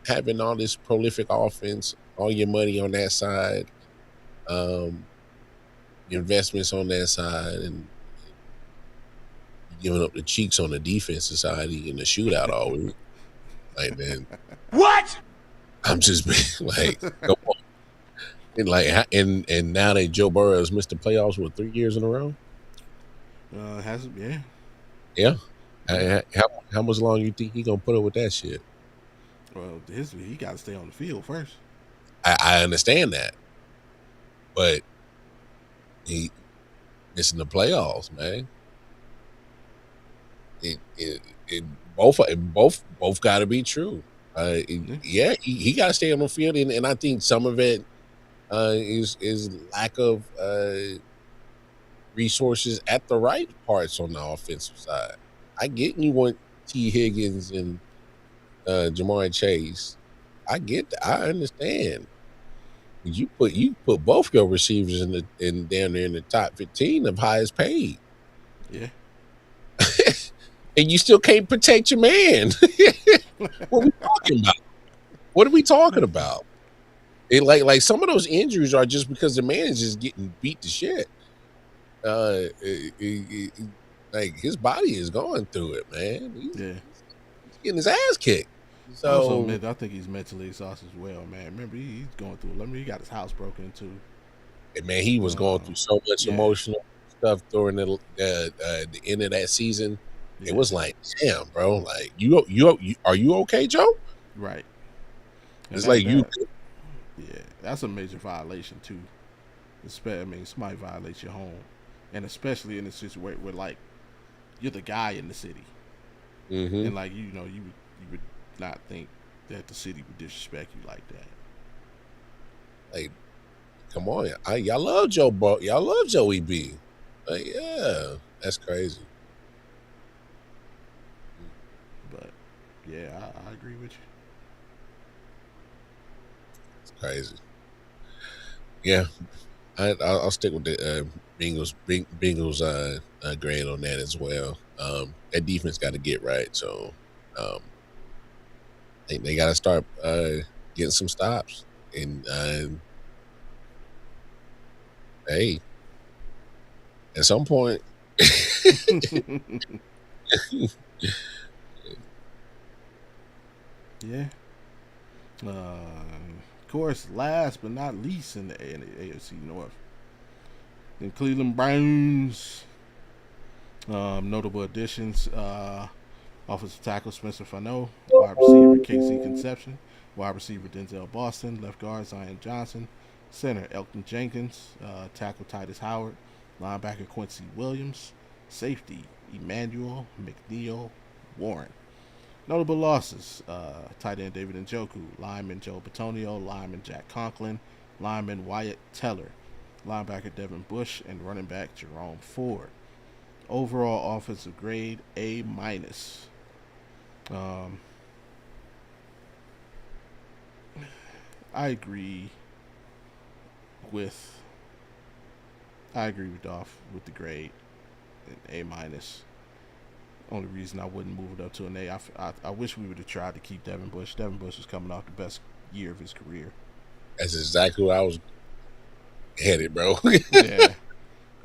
S2: having all this prolific offense, all your money on that side, investments on that side, and giving up the cheeks on the defensive side in the shootout always. Like, man,
S3: what?
S2: I'm just like, come on. And now that Joe Burrow has missed the playoffs 3 years in a row.
S1: Has it? Yeah.
S2: Yeah. How much longer you think he gonna put up with that shit?
S1: Well, he got to stay on the field first.
S2: I understand that, but he missing the playoffs, man. Both got to be true. Yeah, he got to stay on the field, and I think some of it is lack of resources at the right parts on the offensive side. I get you want T. Higgins and Jamar Chase. I get that. I understand. You put both your receivers in down there in the top 15 of highest paid.
S1: Yeah.
S2: And you still can't protect your man. What are we talking about? What are we talking about? It like some of those injuries are just because the man is just getting beat to shit. Like his body is going through it, man. He's getting his ass kicked. So
S1: I think he's mentally exhausted as well, man. Remember, he's going through. He got his house broken into.
S2: And man, he was going through so much emotional stuff during the end of that season. Yeah. It was like, damn, bro. Like, are you okay, Joe?
S1: Right. And
S2: it's like you.
S1: Yeah, that's a major violation too. Somebody violates your home. and especially in a situation where like you're the guy in the city,
S2: Mm-hmm.
S1: and like you would not think that the city would disrespect you like that.
S2: Like, come on, y'all love Joe, bro. Y'all love Joey B. Like, yeah, that's crazy.
S1: But yeah, I agree with you.
S2: It's crazy. Yeah, I'll stick with the Bengals grade on that as well. That defense got to get right, so um, they got to start getting some stops. And hey, at some point,
S1: Yeah. Of course, last but not least in the AFC North, the Cleveland Browns. Notable additions: offensive tackle Spencer Fano, wide receiver Casey Conception, wide receiver Denzel Boston, left guard Zion Johnson, center Elton Jenkins, tackle Titus Howard, linebacker Quincy Williams, safety Emmanuel McNeil Warren. Notable losses: tight end David Njoku, lineman Joe Batonio, lineman Jack Conklin, lineman Wyatt Teller, linebacker Devin Bush, and running back Jerome Ford. Overall offensive grade A minus. Um, I agree with Dolph with the grade A minus. Only reason I wouldn't move it up to an A. I wish we would have tried to keep Devin Bush. Devin Bush was coming off the best year of his career.
S2: that's exactly where I was headed, bro.
S1: Yeah,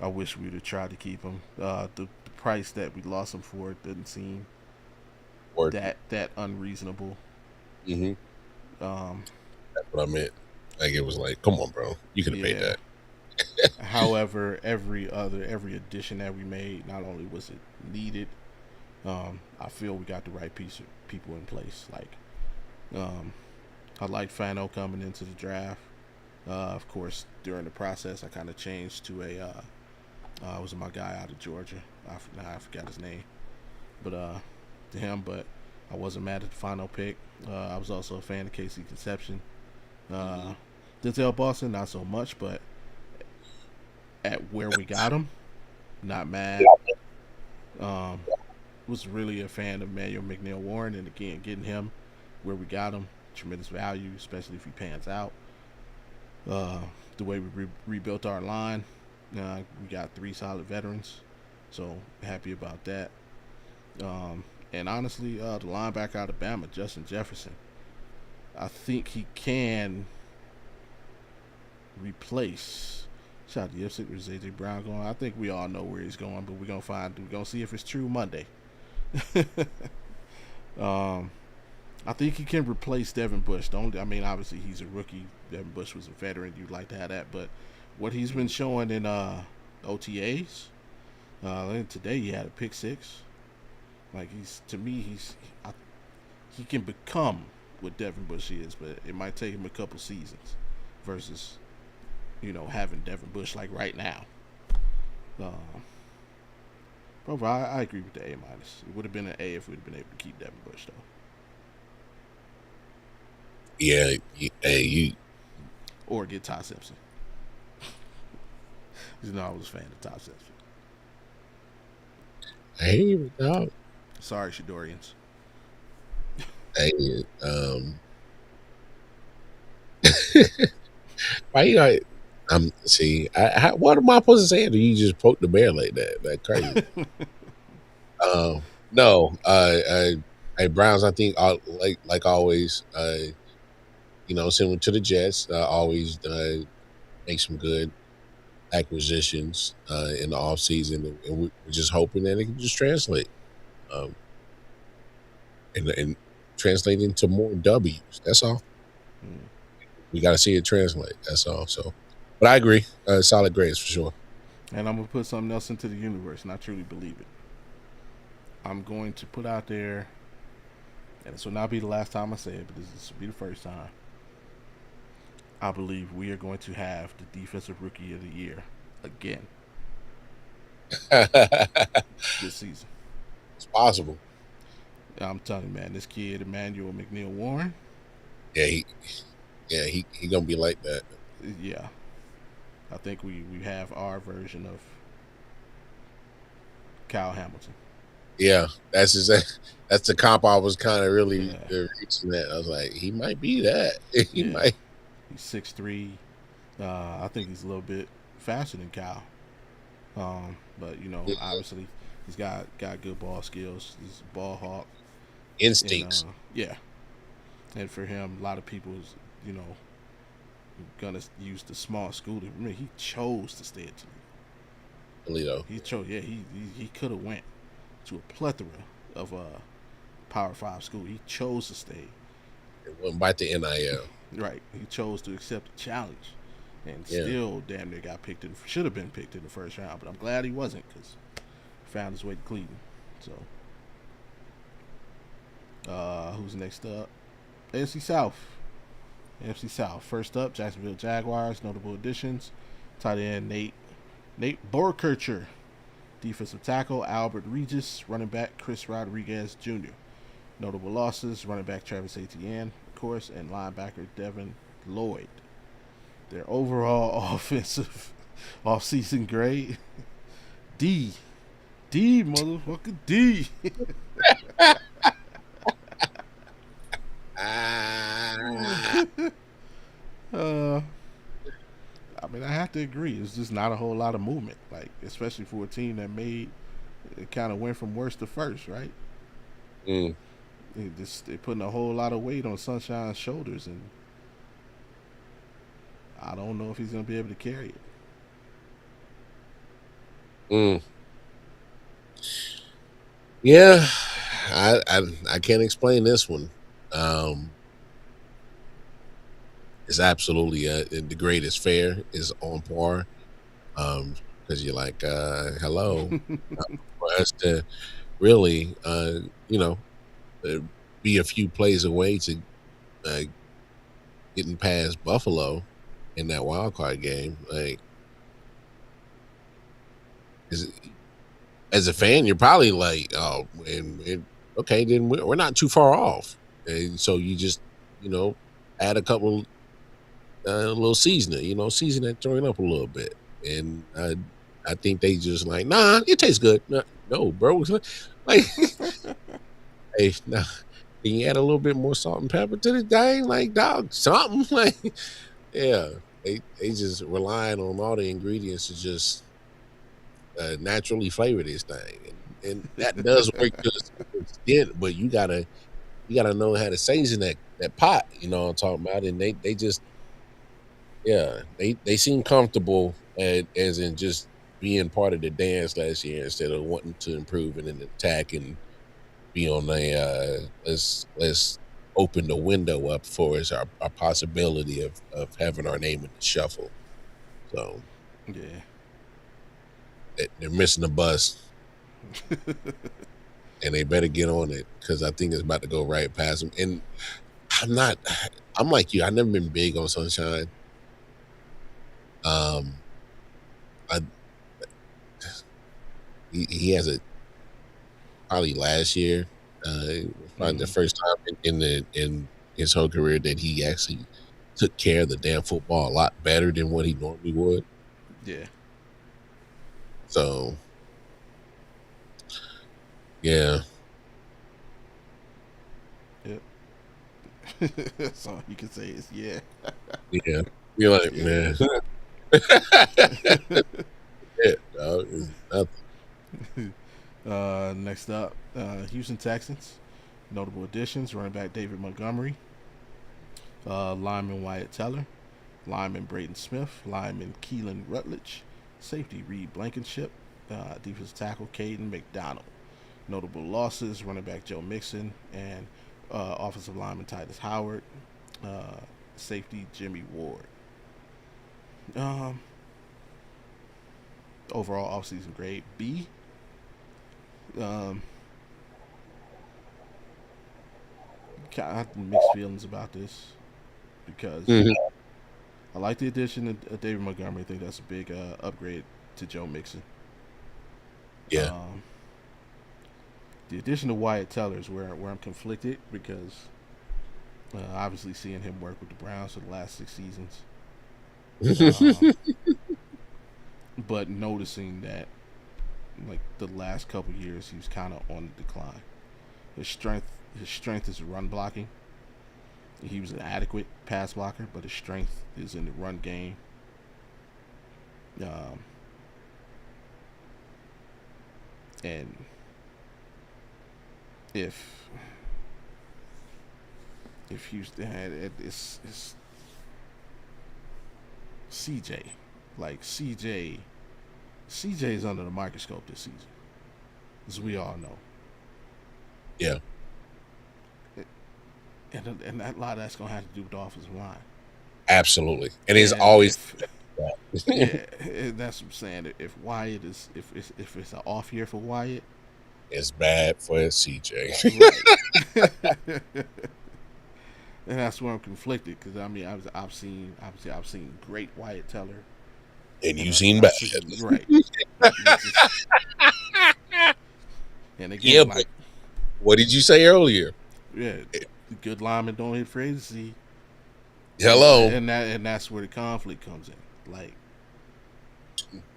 S1: I wish we would have tried to keep him. The price that we lost him for doesn't seem
S2: Worth it.
S1: that unreasonable.
S2: Mm-hmm.
S1: Um,
S2: That's what I meant. Like, it was like, come on, bro, you could have paid
S1: yeah.
S2: that.
S1: However, every addition that we made, not only was it needed, I feel we got the right people in place. Like, um, I like Fano coming into the draft. Of course, during the process, I kind of changed to was my guy out of Georgia. I forgot his name, but to him. But I wasn't mad at the final pick. I was also a fan of Casey Conception.
S2: Mm-hmm.
S1: Denzel Boston, not so much, but at where we got him, not mad. Um, was really a fan of Manuel McNeil Warren, and again, getting him where we got him, tremendous value, especially if he pans out. Uh, the way we rebuilt our line, we got three solid veterans, so happy about that. Um, and honestly, the linebacker out of Alabama, Justin Jefferson, I think he can replace. Shout out to Ipsic. Where's AJ Brown going? I think we all know where he's going, but we're gonna see if it's true Monday. um, I think he can replace Devin Bush. Obviously he's a rookie. Devin Bush was a veteran. You'd like to have that, but what he's been showing in OTAs, today he had a pick six. Like he can become what Devin Bush is, but it might take him a couple seasons versus having Devin Bush like right now. Uh, but I agree with the A minus. It would have been an A if we'd have been able to keep Devin Bush though.
S2: Yeah, you.
S1: Or get Todd Simpson. I was a fan of Todd Simpson.
S2: Hey, dog.
S1: Sorry, Shadorians.
S2: Hey, why you got? See, what am I supposed to say? Do you just poke the bear like that? That crazy. No, hey Browns. I think like always. Similar to the Jets, always make some good acquisitions in the off season, and we're just hoping that it can just translate, um, and translate into more W's. That's all.
S1: Mm.
S2: We got to see it translate. That's all. So, but I agree. Solid grades for sure.
S1: And I'm gonna put something else into the universe, and I truly believe it. I'm going to put out there, and this will not be the last time I say it, but this will be the first time. I believe we are going to have the defensive rookie of the year again. this season.
S2: It's possible.
S1: I'm telling you, man, this kid Emmanuel McNeil Warren,
S2: Yeah, he gonna be like that.
S1: yeah, I think we have our version of Kyle Hamilton.
S2: Yeah, that's the comp I was kind of really
S1: Yeah,
S2: reaching at. I was like, he might be that. He
S1: yeah,
S2: might.
S1: he's 6'3". I think he's a little bit faster than Kyle. But obviously he's got good ball skills. He's a ball hawk, and
S2: Instincts.
S1: yeah, and for him, a lot of people is you know gonna use the small school. I mean, he chose to stay at Toledo.
S2: Toledo.
S1: He chose. Yeah, he could have went to a plethora of Power Five school. He chose to stay.
S2: It went by the NIL.
S1: Right. He chose to accept the challenge, and
S2: Yeah.
S1: still damn near got picked in. Should have been picked in the first round, but I'm glad he wasn't because he found his way to Cleveland. So, who's next up? AFC South. AFC South. First up, Jacksonville Jaguars. Notable additions: tight end Nate Borkercher, defensive tackle Albert Regis, running back Chris Rodriguez Jr. Notable losses: running back Travis Etienne, of course, and linebacker Devin Lloyd. Their overall offensive offseason grade: D. D, motherfucker, D.
S2: Ah.
S1: I mean, I have to agree. It's just not a whole lot of movement, like especially for a team that made it kind of went from worst to first, right?
S2: Mm.
S1: They putting a whole lot of weight on Sunshine's shoulders, and I don't know if he's gonna be able to carry it.
S2: Mm. Yeah, I can't explain this one. Um, it's absolutely the greatest fare is on par. Because you're like, hello, for us to really, uh, be a few plays away to uh, getting past Buffalo in that wild card game. Like, is, as a fan, you're probably like, oh, and okay, then we're not too far off. And so you just, you know, add a couple, little seasoning, season that joint up a little bit. And I think they just like, nah, it tastes good. No, bro. Like, hey, nah, can you add a little bit more salt and pepper to the thing? Like, dog, something. Like, yeah, they just relying on all the ingredients to just naturally flavor this thing, and that does work to a certain extent. But you gotta know how to season that pot. You know what I'm talking about? And they just they seem comfortable as in just being part of the dance last year instead of wanting to improve and then attack and be on a let's open the window up for us our possibility of having our name in the shuffle. So
S1: Yeah.
S2: they're missing the bus and they better get on it because I think it's about to go right past them. And I'm not. I'm like you. I've never been big on Sunshine. Um, I he has a probably last year. It was probably the first time in his whole career that he actually took care of the damn football a lot better than what he normally would.
S1: Yeah.
S2: So yeah,
S1: Yep. That's all you can say is yeah.
S2: yeah. You're like,
S1: Yeah.
S2: man, yeah, dog, it's nothing.
S1: Next up, Houston Texans. Notable additions: running back David Montgomery, lineman Wyatt Teller, lineman Braden Smith, lineman Keelan Rutledge, safety Reed Blankenship, defensive tackle Caden McDonald. Notable losses: running back Joe Mixon and offensive lineman Titus Howard, uh, safety Jimmy Ward. Um, Overall offseason grade B. Um, I have mixed feelings about this because
S2: Mhm.
S1: I like the addition of David Montgomery. I think that's a big upgrade to Joe Mixon.
S2: Yeah.
S1: The addition of Wyatt Teller is where I'm conflicted because obviously seeing him work with the Browns for the last 6 seasons, um, but noticing that like the last couple years he was kind of on the decline. His strength is run blocking. He was an adequate pass blocker, but his strength is in the run game. Um, and if Houston had it's CJ, like CJ is under the microscope this season, as we all know.
S2: Yeah.
S1: And a lot of that's gonna have to do with the offensive line.
S2: Absolutely. And it's
S1: And
S2: always
S1: yeah, and that's what I'm saying. If Wyatt is if it's an off year for Wyatt,
S2: it's bad for CJ.
S1: right? And that's where I'm conflicted because I mean I've seen great Wyatt Teller,
S2: And
S1: and
S2: you've seen bad.
S1: right. And again,
S2: Yeah,
S1: like
S2: but what did you say earlier?
S1: yeah, good linemen don't hit free agency.
S2: Hello.
S1: And that's where the conflict comes in. Like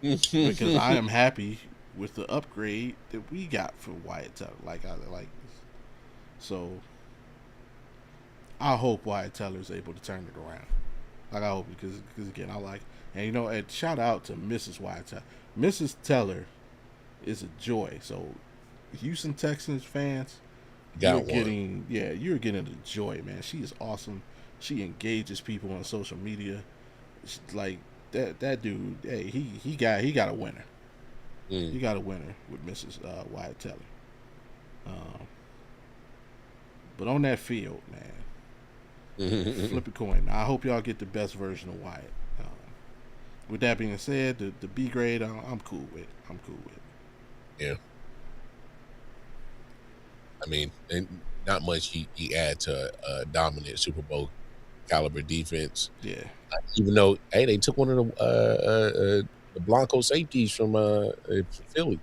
S1: because I am happy with the upgrade that we got for Wyatt Teller. So I hope Wyatt Teller is able to turn it around. Like I hope because again I like and shout out to Mrs. Wyatt Teller. Mrs. Teller is a joy. So Houston Texans fans, you're getting the joy, man. She is awesome. She engages people on social media. Like that dude, hey, he got a winner. He got a winner with Mrs. Wyatt Teller. But on that field, man, flip a coin. I hope y'all get the best version of Wyatt. With that being said, the B grade, I'm cool with.
S2: Yeah. I mean, and not much he add to a dominant Super Bowl caliber defense.
S1: Yeah.
S2: Even though, hey, they took one of the Blanco safeties from Philly.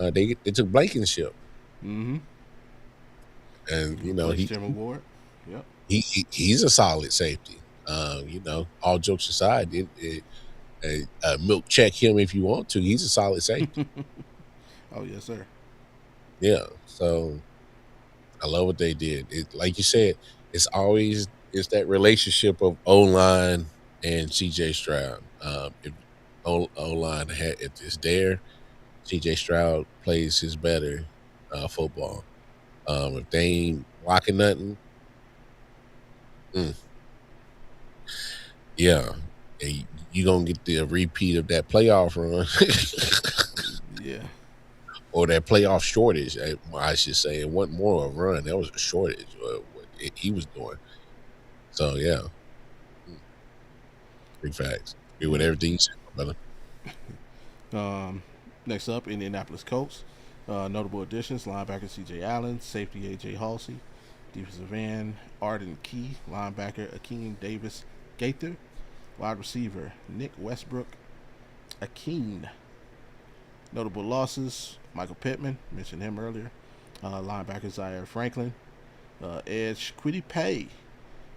S2: They took Blankenship.
S1: Mm-hmm.
S2: And
S1: Jim Ward. Yep.
S2: He's a solid safety. All jokes aside, milk check him if you want to. He's a solid safety.
S1: Oh yes, sir.
S2: Yeah. So I love what they did. Like you said, it's that relationship of O-line and CJ Stroud. If O-line is there, CJ Stroud plays his better football. If they ain't blocking nothing, yeah, you gonna get the repeat of that playoff run.
S1: Yeah.
S2: Or that playoff shortage, I should say. It wasn't more of a run. That was a shortage of what he was doing. So, yeah. Big facts. Agree with everything you said, brother.
S1: Next up, Indianapolis Colts. Notable additions, linebacker C.J. Allen, safety A.J. Halsey, defensive end Arden Key, linebacker Akeem Davis Gaither, wide receiver Nick Westbrook, Akeem. Notable losses, Michael Pittman, mentioned him earlier, linebacker Zaire Franklin, edge Kwity Paye,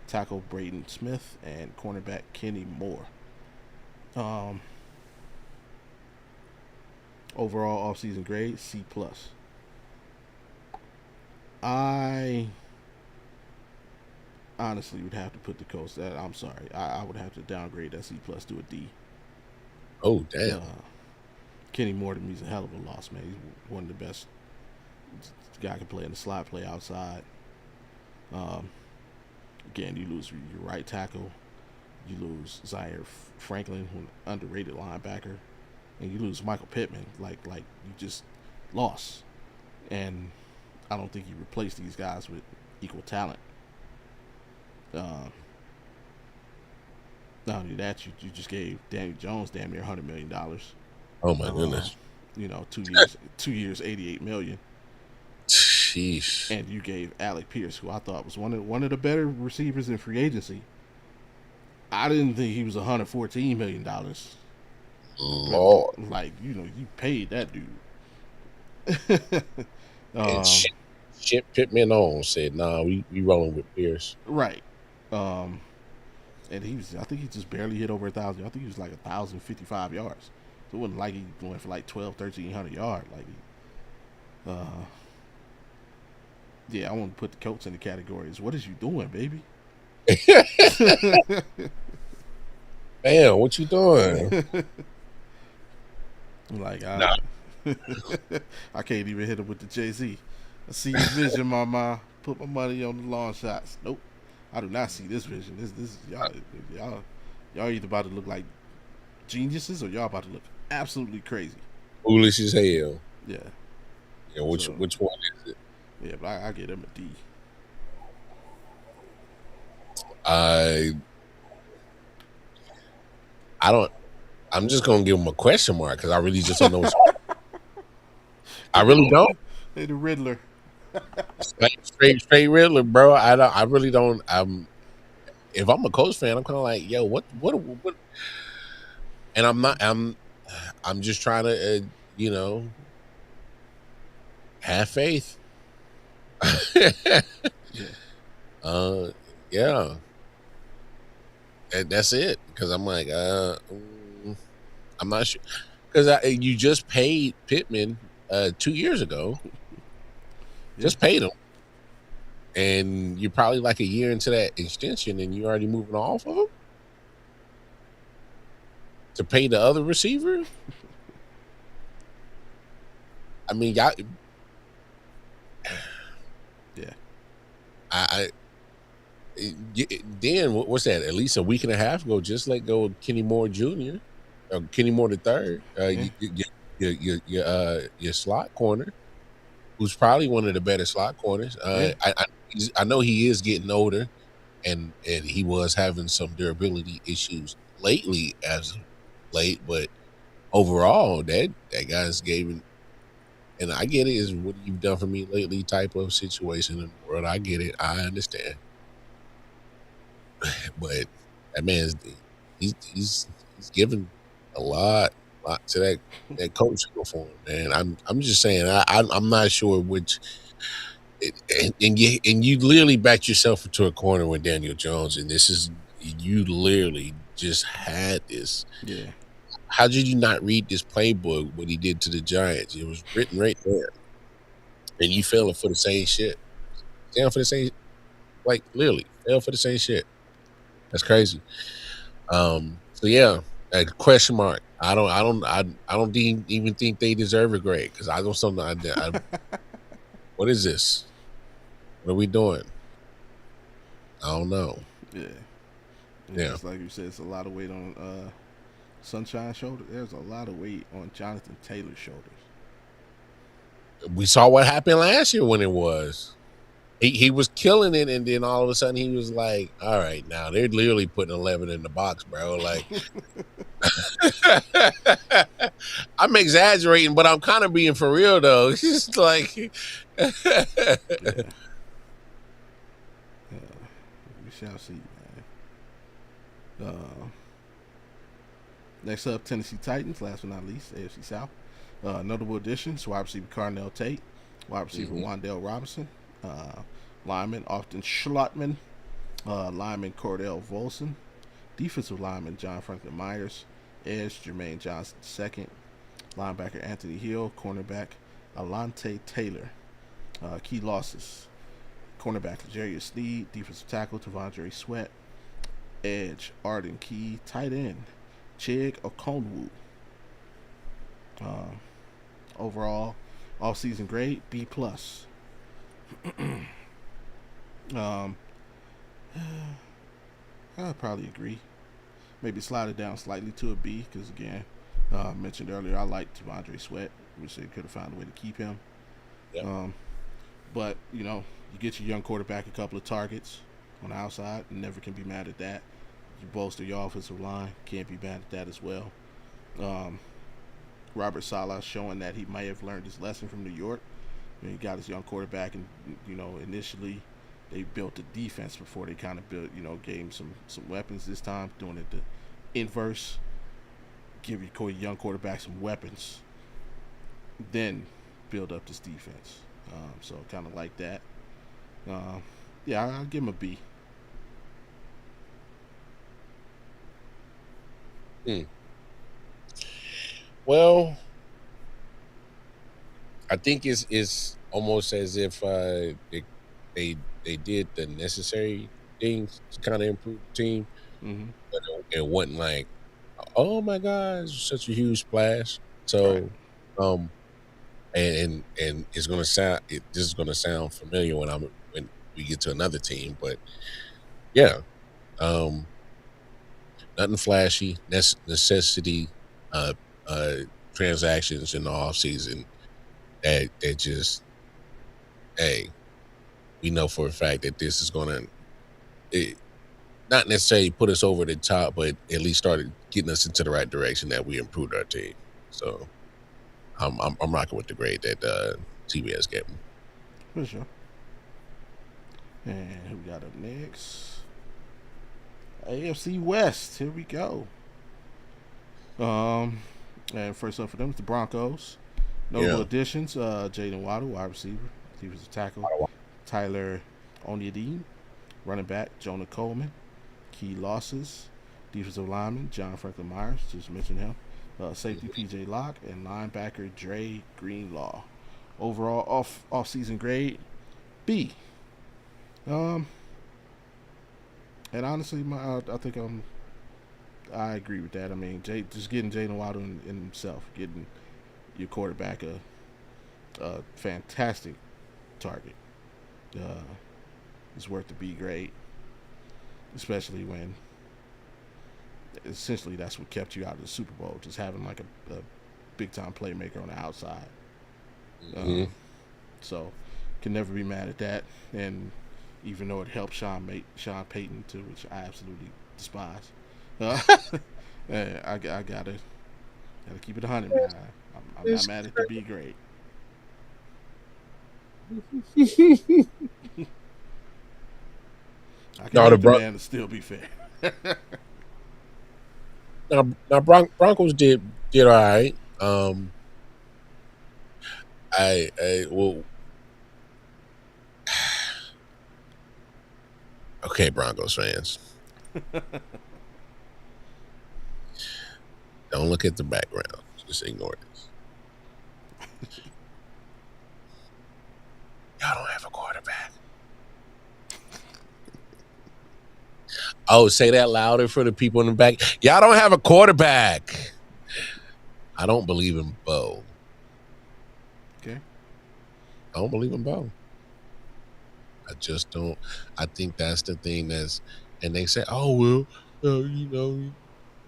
S1: tackle Braden Smith, and cornerback Kenny Moore. Overall offseason grade, C+. I honestly would have to put the Colts that. I'm sorry. I would have to downgrade that C+ to a D.
S2: Oh, damn.
S1: Kenny Moore to me is a hell of a loss, man. He's one of the best. The guy can play in the slot, play outside. Again, you lose your right tackle. You lose Zaire Franklin, who's an underrated linebacker. And you lose Michael Pittman. Like you just lost. And I don't think you replace these guys with equal talent. Not only that, you just gave Daniel Jones damn near $100 million.
S2: Oh my goodness!
S1: 2 years, $88 million.
S2: Sheesh.
S1: And you gave Alec Pierce, who I thought was one of the better receivers in free agency. I didn't think he was $114 million.
S2: Lord,
S1: Like you paid that dude.
S2: And
S1: um,
S2: shit Pittman on said, nah, we rolling with Pierce.
S1: right. Um, and I think he just barely hit over 1,000. I think he was like 1,055 yards. So it wasn't like he went for like 1,300 yards. Like, uh, yeah, I want to put the Colts in the categories. What is you doing, baby?
S2: Damn, what you doing?
S1: Like,
S2: Nah.
S1: I can't even hit him with the Jay-Z. I see your vision, mama. Put my money on the long shots. Nope, I do not see this vision. This is y'all either about to look like geniuses or y'all about to look absolutely crazy.
S2: Foolish as hell.
S1: Yeah.
S2: Yeah,
S1: So
S2: which one is it?
S1: yeah, but I get him a D.
S2: I I don't. I'm just gonna give him a question mark because I really just don't know. I really don't.
S1: Hey, the Riddler.
S2: Straight Riddler, bro. I don't. I really don't. If I'm a Colts fan, I'm kind of like, yo, what? And I'm not. I'm just trying to, you know, have faith.
S1: Yeah.
S2: Yeah. That's it. Because I'm like, I'm not sure. Because you just paid Pittman 2 years ago.
S1: Yeah.
S2: Just paid him. And you're probably like a year into that extension and you're already moving off of him to pay the other receiver. I mean, y'all.
S1: Yeah.
S2: Then what's that? At least a week and a half ago, just let go of Kenny Moore Jr. or Kenny Moore the third.
S1: Yeah.
S2: Your slot corner, who's probably one of the better slot corners.
S1: Yeah.
S2: I know he is getting older, and he was having some durability issues lately as of late, but overall, that guy's gave. And I get it, is what you've done for me lately type of situation in the world. I get it. I understand. But that man's he's giving a lot to that coach uniform, man. I'm just saying I'm not sure which. And you literally backed yourself into a corner with Daniel Jones, and this is you literally just had this.
S1: Yeah.
S2: How did you not read this playbook? What he did to the Giants? It was written right there, and you fell for the same shit. Down for the same, like literally fell for the same shit. That's crazy. So yeah, a question mark. I don't even think they deserve a grade because I don't know. What is this? What are we doing? I don't know.
S1: Yeah.
S2: Yeah,
S1: Just like you said, it's a lot of weight on Sunshine's shoulder. There's a lot of weight on Jonathan Taylor's shoulders.
S2: we saw what happened last year when it was. He was killing it, and then all of a sudden he was like, "All right, now they're literally putting 11 in the box, bro." Like, I'm exaggerating, but I'm kind of being for real though. It's just like,
S1: Yeah. We shall see, man. Next up, Tennessee Titans. Last but not least, AFC South. Notable additions: wide receiver Carnell Tate, wide receiver Wandale Robinson, lineman Austin Schlottman, lineman Cordell Volson, defensive lineman John Franklin Myers, edge Jermaine Johnson II, linebacker Anthony Hill, cornerback Alante Taylor. Key losses: cornerback Jarius Sneed, defensive tackle Tavondre Sweat, edge Arden Key, tight end Chig Okonwu. Overall, off-season grade B plus. I'd probably agree. Maybe slide it down slightly to a B because again, I mentioned earlier I like Tavondre Sweat. Wish they could have found a way to keep him.
S2: yeah.
S1: But you get your young quarterback a couple of targets on the outside, and never can be mad at that. You bolster your offensive line, can't be mad at that as well. Robert Saleh showing that he might have learned his lesson from New York. He got his young quarterback, and initially they built the defense before they kind of built, gave him some weapons this time, doing it the inverse. Give your young quarterback some weapons, then build up this defense. So kind of like that. Uh, yeah, I'll give him a B.
S2: Hmm. Well, I think it's almost as if they they did the necessary things to kind of improve the team,
S1: Mm-hmm.
S2: but it wasn't like, oh my gosh, such a huge splash.
S1: Right.
S2: So, um, and it's gonna sound this is gonna sound familiar when we get to another team, but yeah, um, nothing flashy, necessity, uh, uh, transactions in the off season that just hey, we know for a fact that this is gonna it, not necessarily put us over the top, but at least started getting us into the right direction that we improved our team. So I'm rocking with the grade that TBS gave me.
S1: For sure. And who we got up next? AFC West. Here we go. Um, and first up for them is the Broncos. Notable
S2: Yeah.
S1: additions: Jaden Waddle, wide receiver, defensive tackle; Tyler Onyedin, running back; Jonah Coleman. Key losses: defensive lineman John Franklin Myers, just mentioned him; safety PJ Locke, and linebacker Dre Greenlaw. Overall off season grade B. Um, and honestly, I think I agree with that. I mean, just getting Jaden Waddle in himself, getting your quarterback a fantastic target uh, is worth the B grade, especially when essentially that's what kept you out of the Super Bowl, just having like a big time playmaker on the outside.
S2: Mm-hmm.
S1: Um, so can never be mad at that. And even though it helped Sean Payton too, which I absolutely despise, uh, I gotta keep it 100, man. I'm not
S2: It's
S1: mad at the B grade. I can
S2: no the
S1: hate the man and still be fair.
S2: Broncos did all right. I well okay, Broncos fans, don't look at the background. Just ignore this. Y'all don't have a quarterback. Oh, say that louder for the people in the back. Y'all don't have a quarterback. I don't believe in Bo.
S1: Okay.
S2: I don't believe in Bo. I just don't. I think that's the thing and they say, oh, well,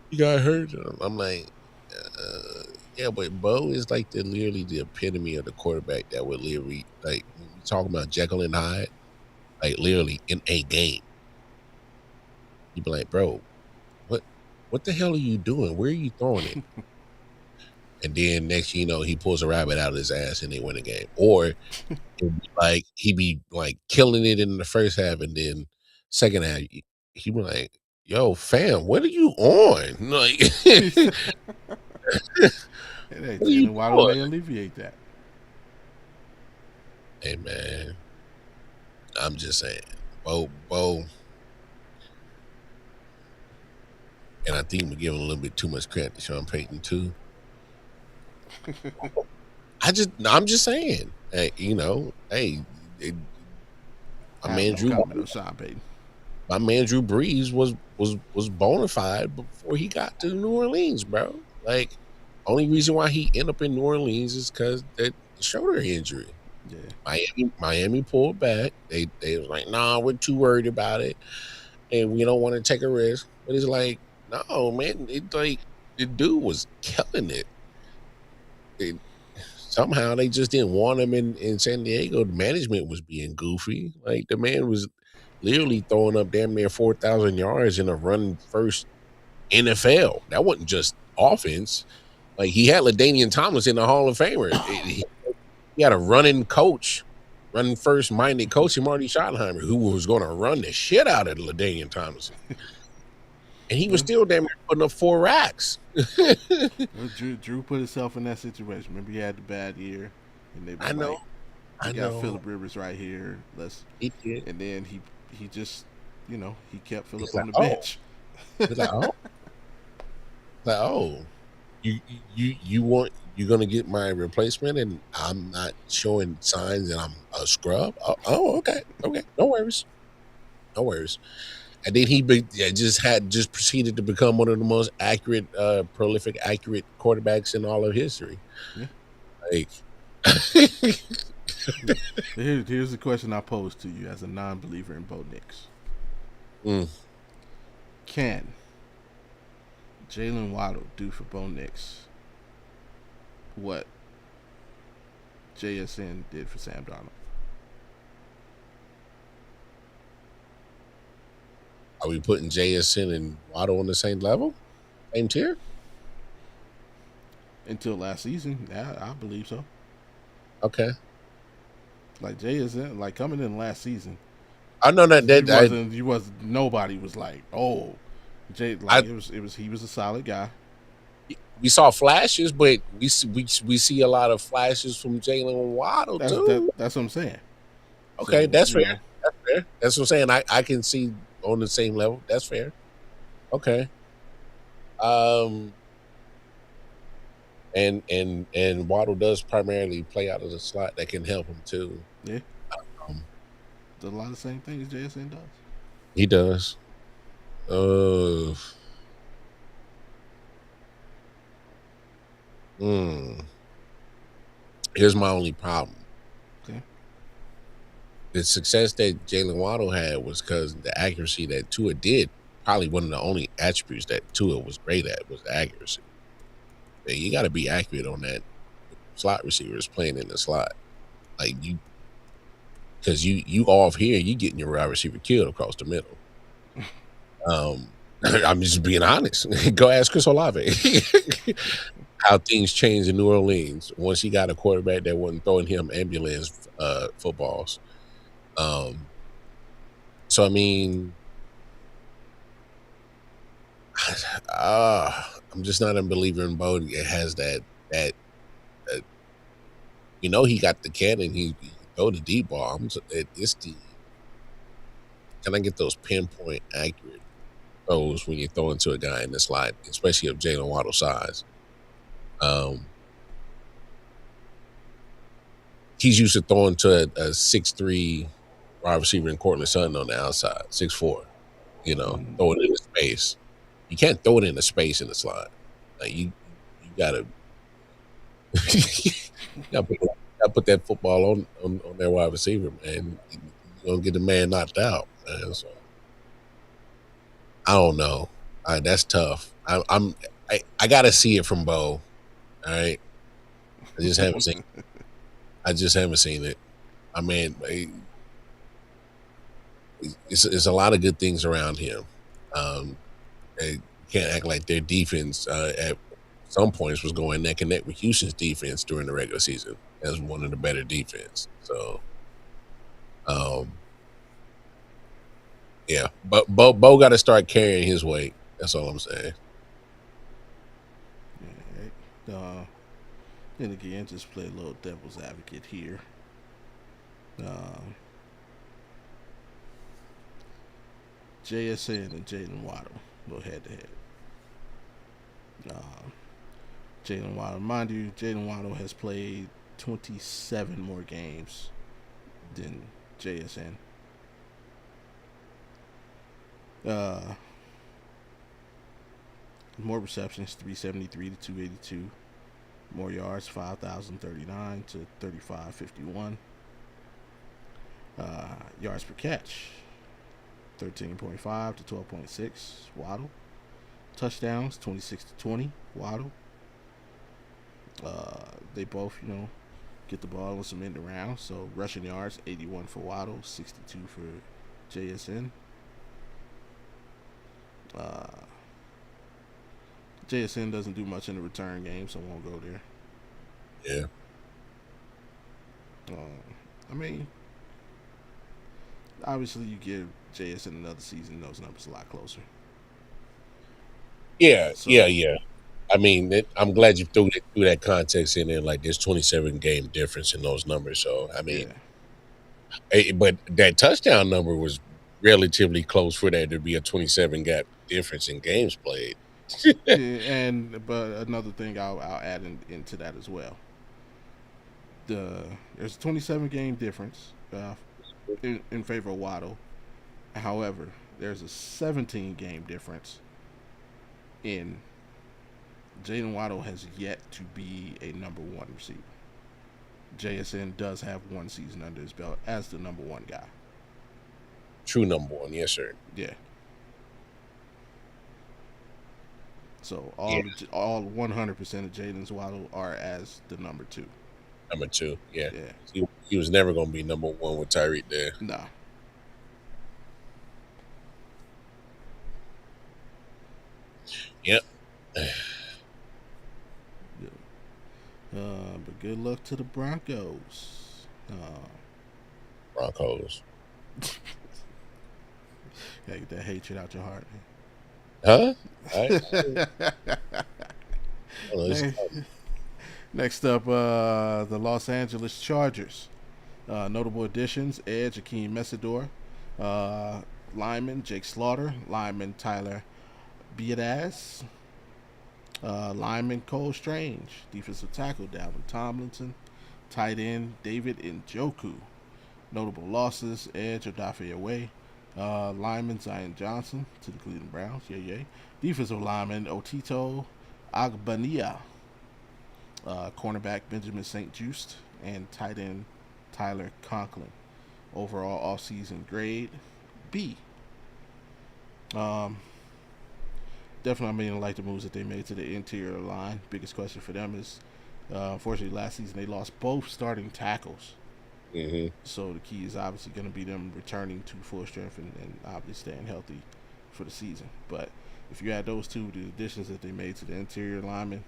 S2: you got hurt. I'm like, yeah, but Bo is like literally the epitome of the quarterback that would literally, like, when we talking about Jekyll and Hyde, like, literally in a game, you'd be like, bro, what, what the hell are you doing? Where are you throwing it? And then next, he pulls a rabbit out of his ass and they win a game. Or he'd be like killing it in the first half, and then second half he'd be like, "Yo, fam, what are you on? Like,
S1: Hey,
S2: what are you
S1: Jalen Waddle
S2: doing?"
S1: may alleviate that.
S2: Hey man, I'm just saying, Bo, and I think we're giving a little bit too much credit to Sean Payton too. I'm just saying, hey, it, my
S1: I have
S2: man
S1: no
S2: Drew,
S1: comment on Sean Payton.
S2: my man Drew Brees was bona fide before he got to New Orleans, bro. Like, only reason why he ended up in New Orleans is because that shoulder injury.
S1: Yeah.
S2: Miami pulled back. They was like, nah, we're too worried about it, and we don't want to take a risk. But it's like, no, man, it like the dude was killing it. It somehow they just didn't want him in San Diego. The management was being goofy. Like, the man was literally throwing up damn near 4,000 yards in a run first NFL. That wasn't just offense. Like, he had LaDainian Tomlinson, the Hall of Famer. He had a running first minded coach, Marty Schottenheimer, who was going to run the shit out of LaDainian Tomlinson. And he was
S1: Well,
S2: still damn near putting up 4 racks.
S1: Drew put himself in that situation. Remember, he had the bad year. and they
S2: I
S1: was
S2: know.
S1: like, "We
S2: I
S1: got
S2: know.
S1: Phillip Rivers right here. Let's."
S2: He did.
S1: And then he just, he kept
S2: He's
S1: Phillip
S2: like,
S1: on the
S2: oh.
S1: bench.
S2: He's like, oh. You want you're gonna get my replacement, and I'm not showing signs that I'm a scrub. Oh, okay, okay, no worries, no worries. And then just proceeded to become one of the most accurate, prolific, accurate quarterbacks in all of history.
S1: Yeah.
S2: Like,
S1: Here's the question I pose to you as a non-believer in Bo Nix:
S2: mm,
S1: Can Jalen Waddle do for Bo Nix what JSN did for Sam Darnold?
S2: are we putting JSN and Waddle on the same level, same tier?
S1: Until last season, yeah, I believe so.
S2: Okay,
S1: Like JSN, like coming in last season,
S2: I know that
S1: you
S2: that
S1: wasn't you was nobody was like, oh, Jay, like
S2: I
S1: it was he was a solid guy.
S2: we saw flashes, but we see a lot of flashes from Jalen Waddle
S1: That's that
S2: too.
S1: that's what I'm saying.
S2: Okay,
S1: So
S2: that's fair. That's fair. That's what I'm saying. I can see on the same level. That's fair. Okay. Um, and Waddle does primarily play out of the slot. That can help him too.
S1: yeah,
S2: Um,
S1: does a lot of the same things JSN does.
S2: he does. Uh, hmm. Here's my only problem.
S1: Okay,
S2: The success that Jalen Waddle had was because the accuracy that Tua did. Probably one of the only attributes that Tua was great at was the accuracy. And you got to be accurate on that. Slot receivers playing in the slot, like because you off here, you getting your wide receiver killed across the middle. Um, I'm just being honest. Go ask Chris Olave how things changed in New Orleans once he got a quarterback that wasn't throwing him ambulance footballs. Um, so I mean, I'm just not a believer in Bo. It has that he got the cannon. He throw the deep ball. It's the can I get those pinpoint accurate throws when you throw into a guy in the slot, especially of Jalen Waddle size. Um, he's used to throwing to a 6'3" wide receiver in Cortland Sutton on the outside, 6'4", throw it into space. You can't throw it into space in the slot. Like you gotta, you gotta put that football on that wide receiver, man. You're gonna get the man knocked out, man. So I don't know. That's tough. I gotta see it from Bo. All right. I just haven't seen. I just haven't seen it. I mean, it's a lot of good things around him. They can't act like their defense at some points was going neck and neck with Houston's defense during the regular season as one of the better defense. So, um, yeah, but Bo got to start carrying his weight. That's all I'm saying.
S1: yeah, then again, just play a little devil's advocate here. Uh, JSN and Jalen Waddle go head to head. Jalen Waddle, mind you, Jalen Waddle has played 27 more games than JSN. Uh, more receptions, 373 to 282. More yards, 5,039 to 3,551. Yards per catch, 13.5 to 12.6. Waddle. Touchdowns, 26 to 20. Waddle. They both, get the ball in some end around. So rushing yards, 81 for Waddle, 62 for JSN. Uh, JSN doesn't do much in the return game, so I won't go there.
S2: Yeah.
S1: I mean, obviously you give JSN another season, those numbers a lot closer.
S2: Yeah.
S1: So,
S2: Yeah. I mean, I'm glad you threw that context in there. Like, there's 27 game difference in those numbers. So, I mean,
S1: Yeah.
S2: but that touchdown number was relatively close for there to be a 27 gap difference in games played.
S1: But another thing I'll add into that as well. There's a 27 game difference in favor of Waddle. However, there's a 17 game difference in Jalen Waddle has yet to be a number one receiver. JSN does have one season under his belt as the number one guy.
S2: True number one, yes, sir.
S1: Yeah. So
S2: Yeah,
S1: all 100% of Jalen's Waddle are as the number two.
S2: number two. Yeah,
S1: Yeah.
S2: he was never going to be number one with Tyreek there.
S1: Nah.
S2: Yep.
S1: But good luck to the Broncos.
S2: Broncos.
S1: Gotta get that hatred out your heart,
S2: Huh?
S1: man. Next up, the Los Angeles Chargers. Notable additions: edge Akeem Mesidor, lineman Jake Slaughter, lineman Tyler Biadasz, lineman Cole Strange, defensive tackle Dalvin Tomlinson, tight end David Njoku. Notable losses: edge Odafe Away, lineman Zion Johnson to the Cleveland Browns, yay. Defensive lineman Otito Agbania, cornerback Benjamin St. Juste, and tight end Tyler Conklin. Overall offseason grade B. Definitely, I mean, I like the moves that they made to the interior line. Biggest question for them is, unfortunately, last season they lost both starting tackles.
S2: Mm-hmm.
S1: So the key is obviously going to be them returning to full strength and obviously staying healthy for the season. But if you add those two, the additions that they made to the interior linemen,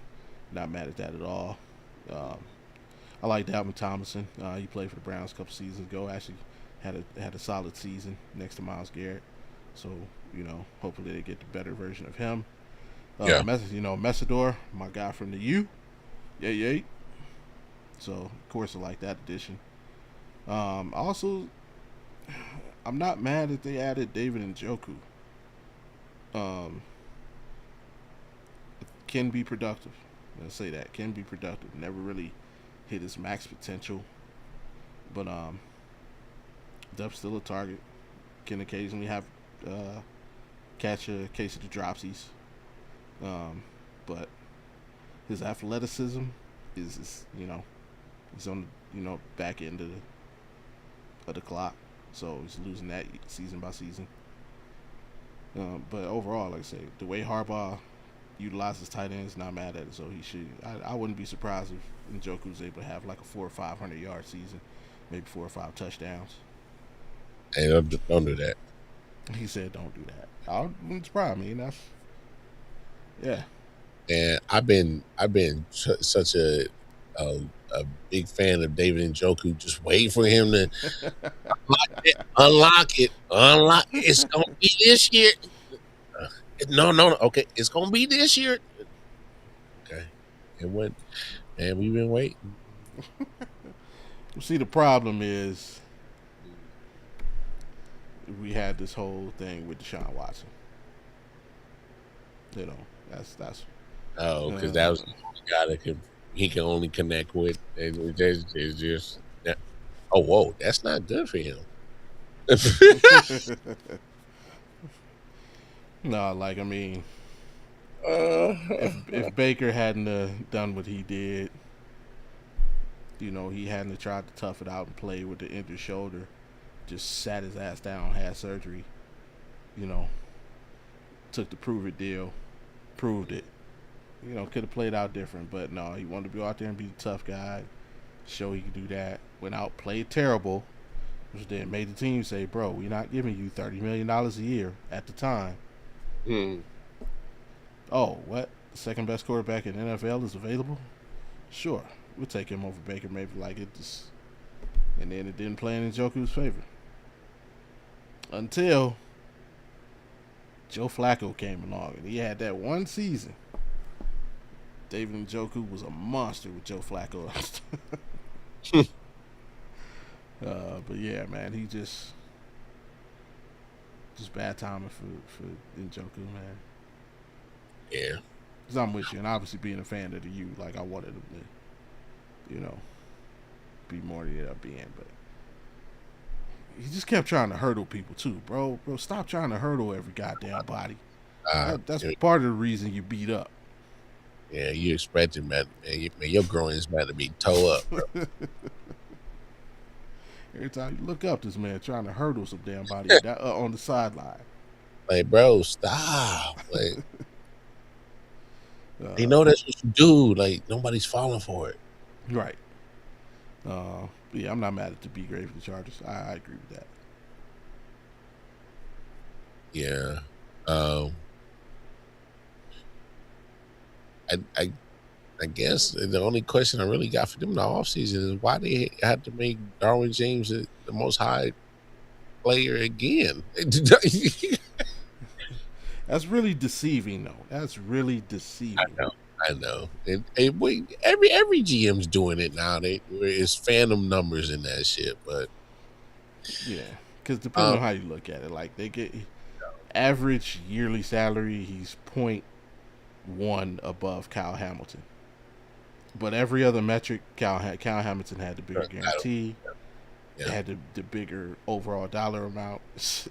S1: not mad at that at all. I like Dalvin Tomlinson. He played for the Browns a couple seasons ago. Actually had a solid season next to Myles Garrett. So, hopefully they get the better version of him.
S2: Yeah.
S1: Mesidor, my guy from the U. Yay. So, of course, I like that addition. Also, I'm not mad that they added David Njoku. Can be productive. Let's say that. Can be productive. Never really hit his max potential. But Duff's still a target. Can occasionally have catch a case of the dropsies. But his athleticism is he's on back end of the clock, so he's losing that season by season. But overall, like I say, the way Harbaugh utilizes tight ends, not mad at it. So he should. I wouldn't be surprised if Njoku was able to have like a 400 or 500 yard season, maybe 4 or 5 touchdowns.
S2: Hey, don't do that.
S1: He said, "Don't do that." I wouldn't surprise me. That's yeah.
S2: And I've been such a big fan of David Njoku. Just waiting for him to unlock it. It's gonna be this year. No. Okay, it's gonna be this year. Okay, it went, and we've been waiting.
S1: See, the problem is we had this whole thing with Deshaun Watson. That's.
S2: Because that was the only guy he can only connect with, and it's just that. Oh, whoa, that's not good for him.
S1: No, like I mean, if Baker hadn't done what he did, he hadn't tried to tough it out and play with the injured shoulder, just sat his ass down, had surgery, took the prove it deal, proved it. Could have played out different, but no, he wanted to go out there and be the tough guy, show he could do that. Went out, played terrible, which then made the team say, "Bro, we're not giving you $30 million a year at the time." Oh, what? The second best quarterback in the NFL is available? Sure, we'll take him over Baker. Maybe like it just, and then it didn't play in Njoku's favor until Joe Flacco came along and he had that one season David Njoku was a monster with Joe Flacco. But yeah, man, he just bad timing for Njoku, man.
S2: Yeah.
S1: Because I'm with you, and obviously being a fan of the U, like I wanted him to, be more than he ended up being, but he just kept trying to hurdle people too, bro. Bro, stop trying to hurdle every goddamn body. That's part of the reason you beat up.
S2: Yeah, you expecting, man, your groin is about to be toe up, bro.
S1: Every time you look up, this man trying to hurdle some damn body on the sideline.
S2: Like, bro, stop. Like, they know that's what you do. Like, nobody's falling for it.
S1: Right. Yeah, I'm not mad at the B grade for the Chargers. I agree with that.
S2: Yeah. I guess the only question I really got for them in the offseason is why they had to make Darwin James the most high player again.
S1: That's really deceiving, though. That's really deceiving.
S2: I know. Every GM's doing it now. It's phantom numbers in that shit, but
S1: yeah, because depending on how you look at it, like they get average yearly salary, he's 0.1 above Kyle Hamilton. But every other metric, Kyle Hamilton had the bigger guarantee. Yeah. Had the bigger overall dollar amount. It's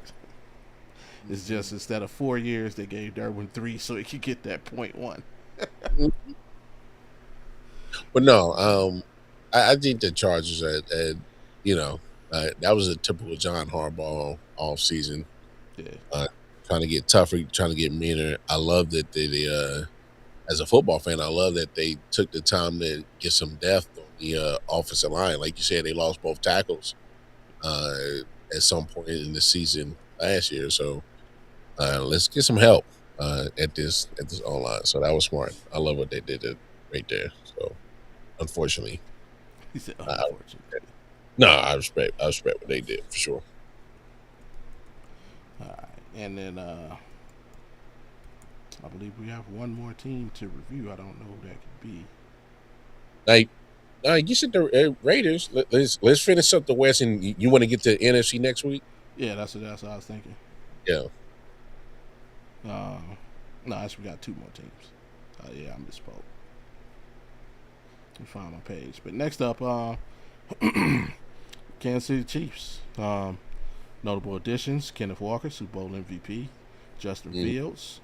S1: just instead of 4 years, they gave Derwin 3 so he could get that 0.1.
S2: But no, I think the Chargers that was a typical John Harbaugh off season.
S1: Yeah.
S2: Trying to get tougher, trying to get meaner. I love that they as a football fan, I love that they took the time to get some depth on the offensive line. Like you said, they lost both tackles at some point in the season last year. So let's get some help at this O-line. So that was smart. I love what they did right there. So unfortunately,
S1: he said unfortunately.
S2: I respect what they did for sure.
S1: All right, and then I believe we have one more team to review. I don't know who that could be.
S2: You said the Raiders. Let's finish up the West, and you want to get to NFC next week?
S1: Yeah, that's what I was thinking.
S2: Yeah.
S1: No, actually, we got two more teams. Yeah, I misspoke. Let me find my page. But next up, Kansas City Chiefs. Notable additions: Kenneth Walker, Super Bowl MVP; Justin Fields,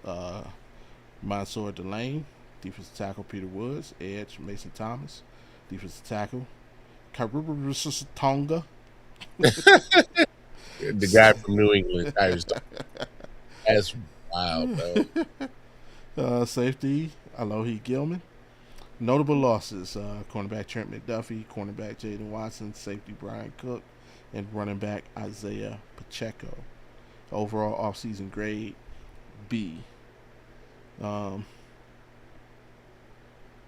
S1: Mansour Delane, defensive tackle Peter Woods; edge Mason Thomas, defensive tackle Karubis Tonga.
S2: The guy from New England. That's wild,
S1: bro. Safety Alohi Gilman. Notable losses: cornerback Trent McDuffie, cornerback Jaden Watson, safety Brian Cook, and running back Isaiah Pacheco. Overall offseason grade B. I'll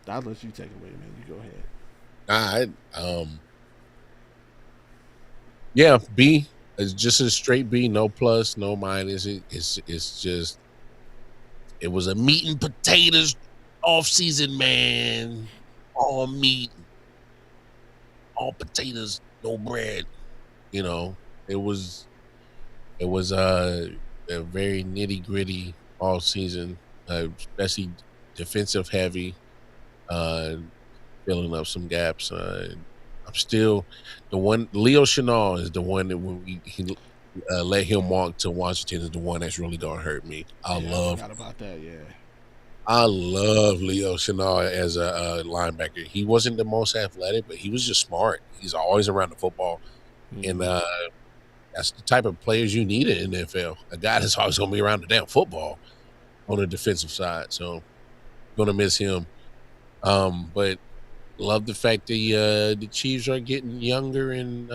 S1: let you take it away, man. You go ahead.
S2: Yeah, B. It's just a straight B, no plus, no minus. It's just it was a meat and potatoes off season, man. All meat, all potatoes, no bread. It was a very nitty gritty all season, especially defensive heavy, filling up some gaps. I'm still the one. Leo Chenal is the one that when he let him walk to Washington is the one that's really gonna hurt me. I forgot
S1: about that. Yeah,
S2: I love Leo Chenal as a linebacker. He wasn't the most athletic, but he was just smart. He's always around the football, and that's the type of players you need in the NFL. A guy that's always gonna be around the damn football on the defensive side. So, gonna miss him. But love the fact the Chiefs are getting younger and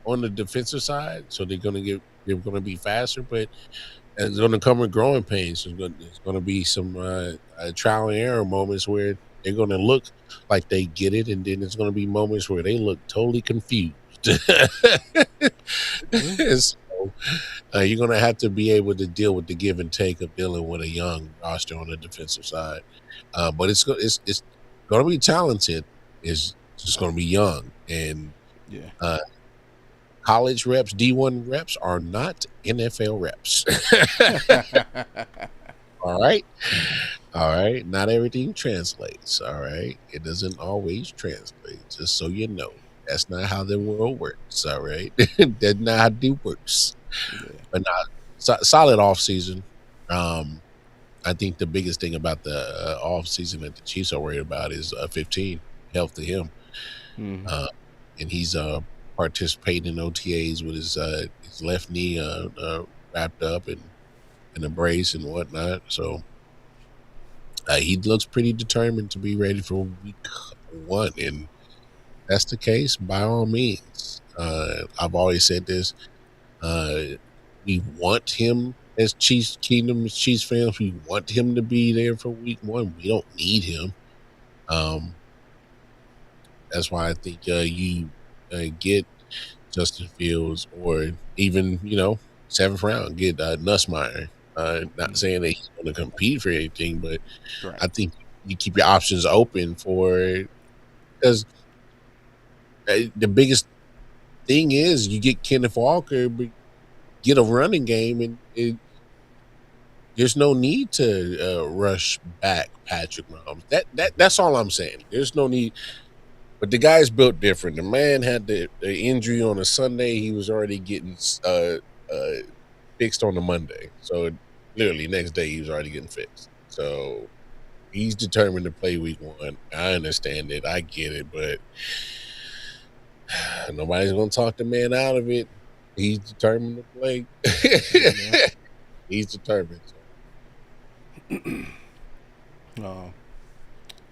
S2: on the defensive side, so they're gonna be faster, but it's gonna come with growing pains. There's gonna be some trial and error moments where they're gonna look like they get it, and then there's gonna be moments where they look totally confused. You're going to have to be able to deal with the give and take of dealing with a young roster on the defensive side. But it's going to be talented. It's just going to be young. And
S1: Yeah.
S2: uh, college reps, D1 reps are not NFL reps. All right. All right. Not everything translates. All right. It doesn't always translate, just so you know. That's not how the world works. All right. That's not how it works.
S1: Yeah.
S2: But not solid off season. I think the biggest thing about the off season that the Chiefs are worried about is 15 health to him,
S1: Mm-hmm.
S2: uh, and he's participating in OTAs with his left knee wrapped up and a brace and whatnot. So he looks pretty determined to be ready for week 1, and that's the case. By all means, I've always said this. We want him as Chiefs Kingdom as Chiefs fans. We want him to be there for week 1. We don't need him. Um, that's why I think you get Justin Fields, or even 7th round get Nussmeier. Not saying that he's going to compete for anything, but
S1: Right.
S2: I think you keep your options open for, because the biggest thing is you get Kenneth Walker, but get a running game, and there's no need to rush back Patrick Mahomes. That's all I'm saying. There's no need. But the guy's built different. The man had the injury on a Sunday. He was already getting fixed on a Monday. So literally next day he was already getting fixed. So he's determined to play week 1. I understand it. I get it. But nobody's going to talk the man out of it. He's determined to play.
S1: Yeah.
S2: He's determined.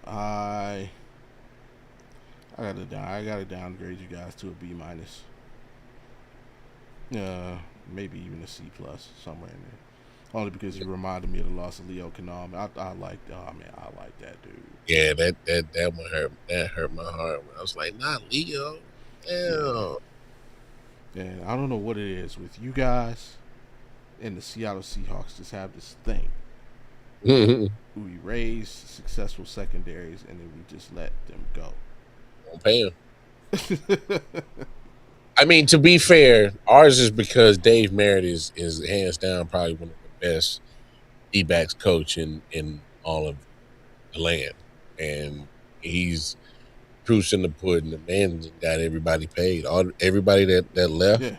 S1: I I gotta downgrade you guys to a B minus. Maybe even a C plus somewhere in there. Only because you reminded me of the loss of Leo Canal. I like. Oh man, I like that dude.
S2: Yeah, that one hurt. That hurt my heart. I was like, not Leo.
S1: Yeah.
S2: Damn.
S1: And I don't know what it is with you guys and the Seattle Seahawks. Just have this thing. We raise successful secondaries and then we just let them go.
S2: Don't pay him. I mean, to be fair, ours is because Dave Merritt is hands down probably one of the best D-backs coach in all of the land, and he's proofs in the pudding. The man got everybody paid. Everybody that left
S1: Yeah.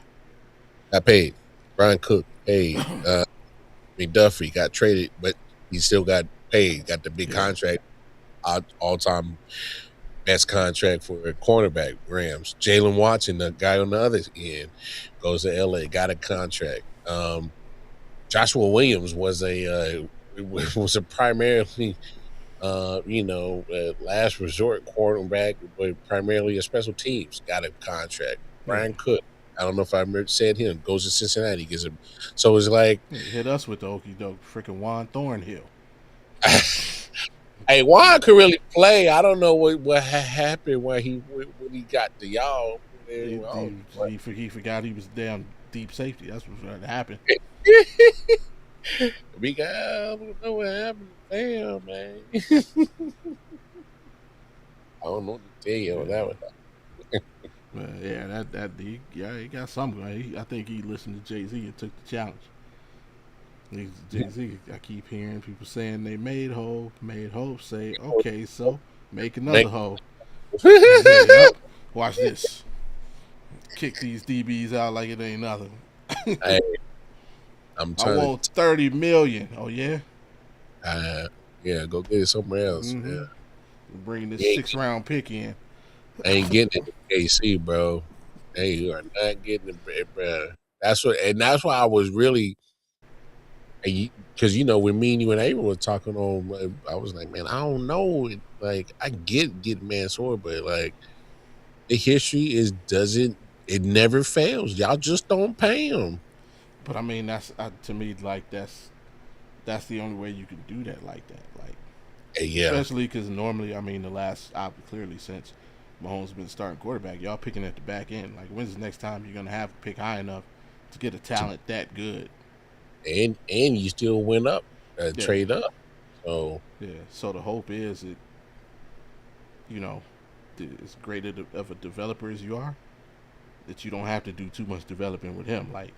S2: got paid. Brian Cook paid. McDuffie got traded, but he still got paid. Got the big contract, all time best contract for a cornerback. Rams. Jalen Watson, the guy on the other end, goes to LA, got a contract. Joshua Williams was a primarily last resort quarterback, but primarily a special teams. Got a contract. Brian Cook, I don't know if I said him, goes to Cincinnati, gets him. So it's like,
S1: hit us with the okey doke, freaking Juan Thornhill.
S2: hey, Juan could really play. I don't know what happened when he got to y'all.
S1: He forgot he was damn deep safety. That's what happened.
S2: Big guy, I don't know what happened. Damn, man. I don't know what to tell you on that one.
S1: But yeah, he got something. I think he listened to Jay-Z and took the challenge. Jay-Z, I keep hearing people saying they made Hope. Say, okay, so make another Hope. Yep. Watch this. Kick these DBs out like it ain't nothing.
S2: Hey,
S1: I want $30 million. Oh yeah.
S2: Yeah, go get it somewhere else.
S1: Mm-hmm.
S2: Yeah.
S1: Bringing this 6th round pick in.
S2: I ain't getting it in KC, bro. Hey, you are not getting it, bro. That's why I was really, because when me and you and Abel were talking on, I was like, man, I don't know. Like, I get Mansoor, but like, the history it never fails. Y'all just don't pay him.
S1: But I mean, that's to me like that's the only way you can do that like that. Like,
S2: yeah,
S1: especially because normally, I mean, the last clearly since Mahomes been starting quarterback, y'all picking at the back end. Like, when's the next time you're gonna have a pick high enough to get a talent that good.
S2: And you still went up,
S1: Yeah,
S2: trade up. So
S1: yeah. So the hope is that you know, as great of a developer as you are, that you don't have to do too much developing with him. Like,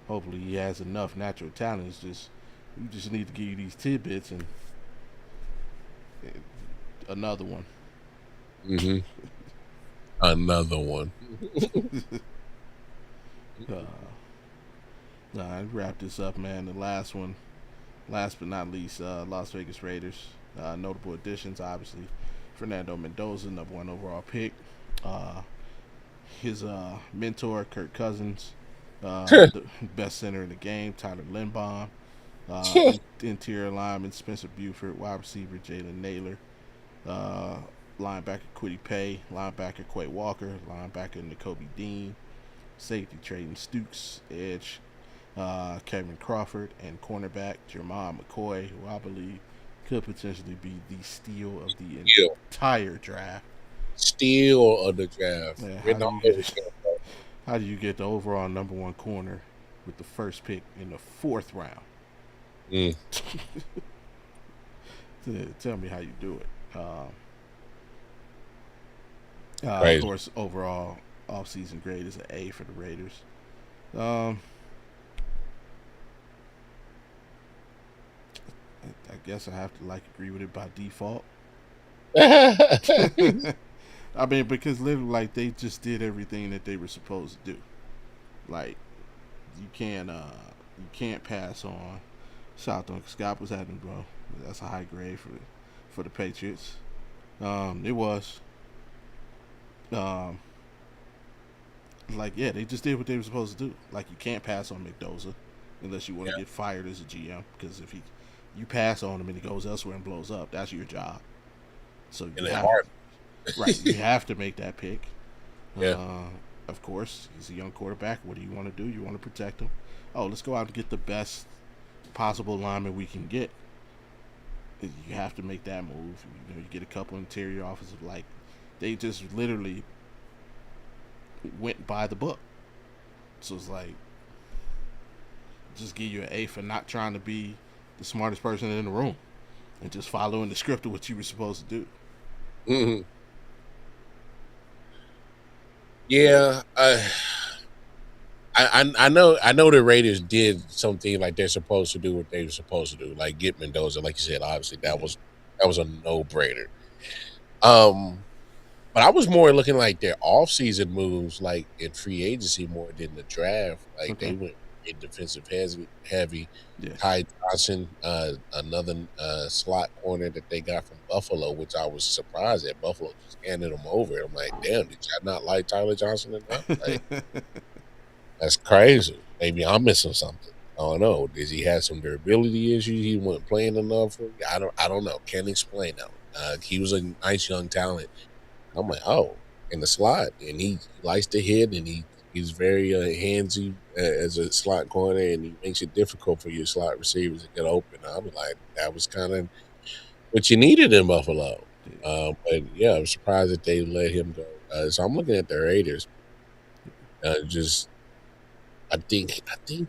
S1: hopefully he has enough natural talent. It's just you just need to give you these tidbits and another one.
S2: hmm another one.
S1: Uh, nah, wrap this up, man. The last one, last but not least, Las Vegas Raiders. Notable additions, obviously, Fernando Mendoza, #1 overall pick. Uh, his mentor, Kirk Cousins, the best center in the game, Tyler Linbaum. Interior lineman, Spencer Buford. Wide receiver, Jalen Naylor. Uh, linebacker, Quiddy Pay. Linebacker, Quay Walker. Linebacker, N'Kobe Dean. Safety, Trayton Stukes. Edge, Kevin Crawford. And cornerback, Jermon McCoy, who I believe could potentially be the steal of the entire draft.
S2: Steal of the draft.
S1: Man,
S2: Written all over him.
S1: how do you get the overall #1 corner with the first pick in the 4th round?
S2: Mm.
S1: Tell me how you do it. Of
S2: Crazy.
S1: course, overall offseason grade is an A for the Raiders. Um, I guess I have to agree with it by default. I mean, because literally, they just did everything that they were supposed to do. Like, you can't pass on. Shout out to Scott was having, bro. That's a high grade for the Patriots. It was. Um, yeah, they just did what they were supposed to do. Like, you can't pass on Mendoza unless you want to get fired as a GM. Because if you pass on him and he goes elsewhere and blows up, that's your job. So you have, right, you have to make that pick.
S2: Yeah.
S1: Of course, he's a young quarterback. What do you want to do? You want to protect him. Oh, let's go out and get the best possible lineman we can get. You have to make that move. You get a couple interior offensive. They just literally went by the book. So it's like, just give you an A for not trying to be the smartest person in the room and just following the script of what you were supposed to do.
S2: Mm-hmm. Yeah, I know the Raiders did something like they're supposed to do what they were supposed to do, like get Mendoza, like you said. Obviously, that was a no-brainer. But I was more looking like their off-season moves, like in free agency, more than the draft. Like they went in defensive heavy.
S1: Yes.
S2: Ty Johnson, another slot corner that they got from Buffalo, which I was surprised at. Buffalo just handed him over. I'm like, damn, did y'all not like Tyler Johnson enough? Like, that's crazy. Maybe I'm missing something. I don't know. Does he have some durability issues? He wasn't playing enough. I don't know. Can't explain that. He was a nice young talent. I'm like, oh, in the slot, and he likes to hit, and he's very handsy as a slot corner, and he makes it difficult for your slot receivers to get open. I'm like, that was kind of what you needed in Buffalo. But yeah, I'm surprised that they let him go. So I'm looking at the Raiders. I think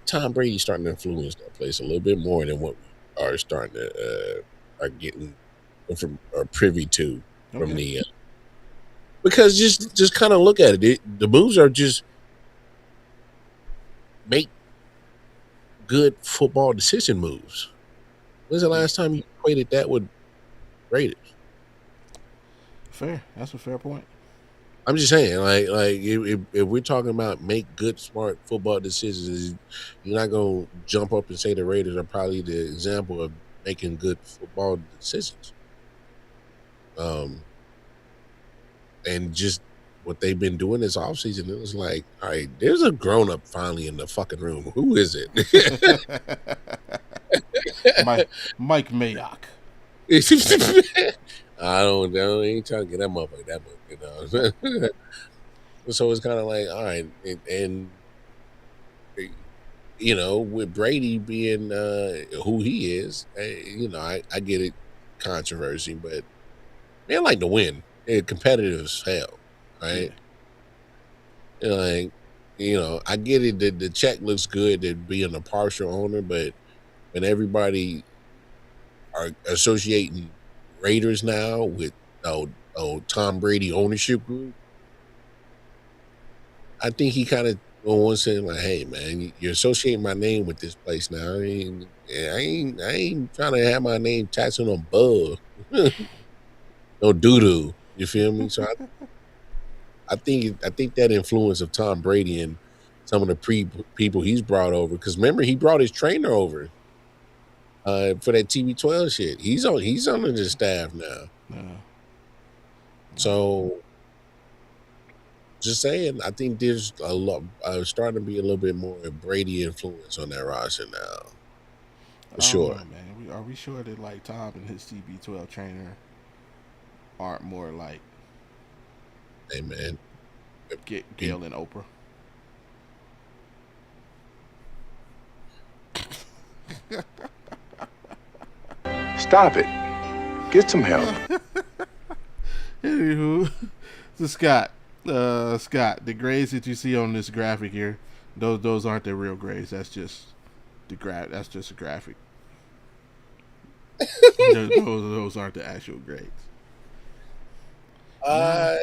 S2: Tom Brady's starting to influence that place a little bit more than what we are starting to are getting from or privy to from the. Because just kind of look at it. The moves are just make good football decision moves. When's the last time you equated that with Raiders?
S1: Fair. That's a fair point.
S2: I'm just saying, like if we're talking about make good, smart football decisions, you're not gonna jump up and say the Raiders are probably the example of making good football decisions. And just what they've been doing this offseason, it was like, all right, there's a grown up finally in the fucking room. Who is it?
S1: Mike Mayock.
S2: I ain't trying to get that motherfucker that much, you know. So it's kind of like, all right, and you know, with Brady being who he is, you know, I get it, controversy, but they like to win. They're competitive as hell, right?
S1: Yeah.
S2: You know, like I get it that the check looks good at being a partial owner, but when everybody are associating Raiders now with Tom Brady ownership group, I think he kind of wants saying like, "Hey, man, you're associating my name with this place now. I ain't trying to have my name tattooed on Bug, no doo doo. You feel me? So I think that influence of Tom Brady and some of the people he's brought over, because remember he brought his trainer over for that TB12 shit. He's under the staff now.
S1: Uh,
S2: So just saying, I think there's a lot starting to be a little bit more Brady influence on that roster now, for
S1: I don't
S2: sure.
S1: know, man. Are we sure that like Tom and his TB12 trainer aren't more like
S2: Hey man, he,
S1: Gail and Oprah?
S3: Stop it. Get some help.
S1: Anywho, so Scott, the grades that you see on this graphic here, those aren't the real grades. That's just That's just a graphic. those aren't the actual grades. No,
S2: uh,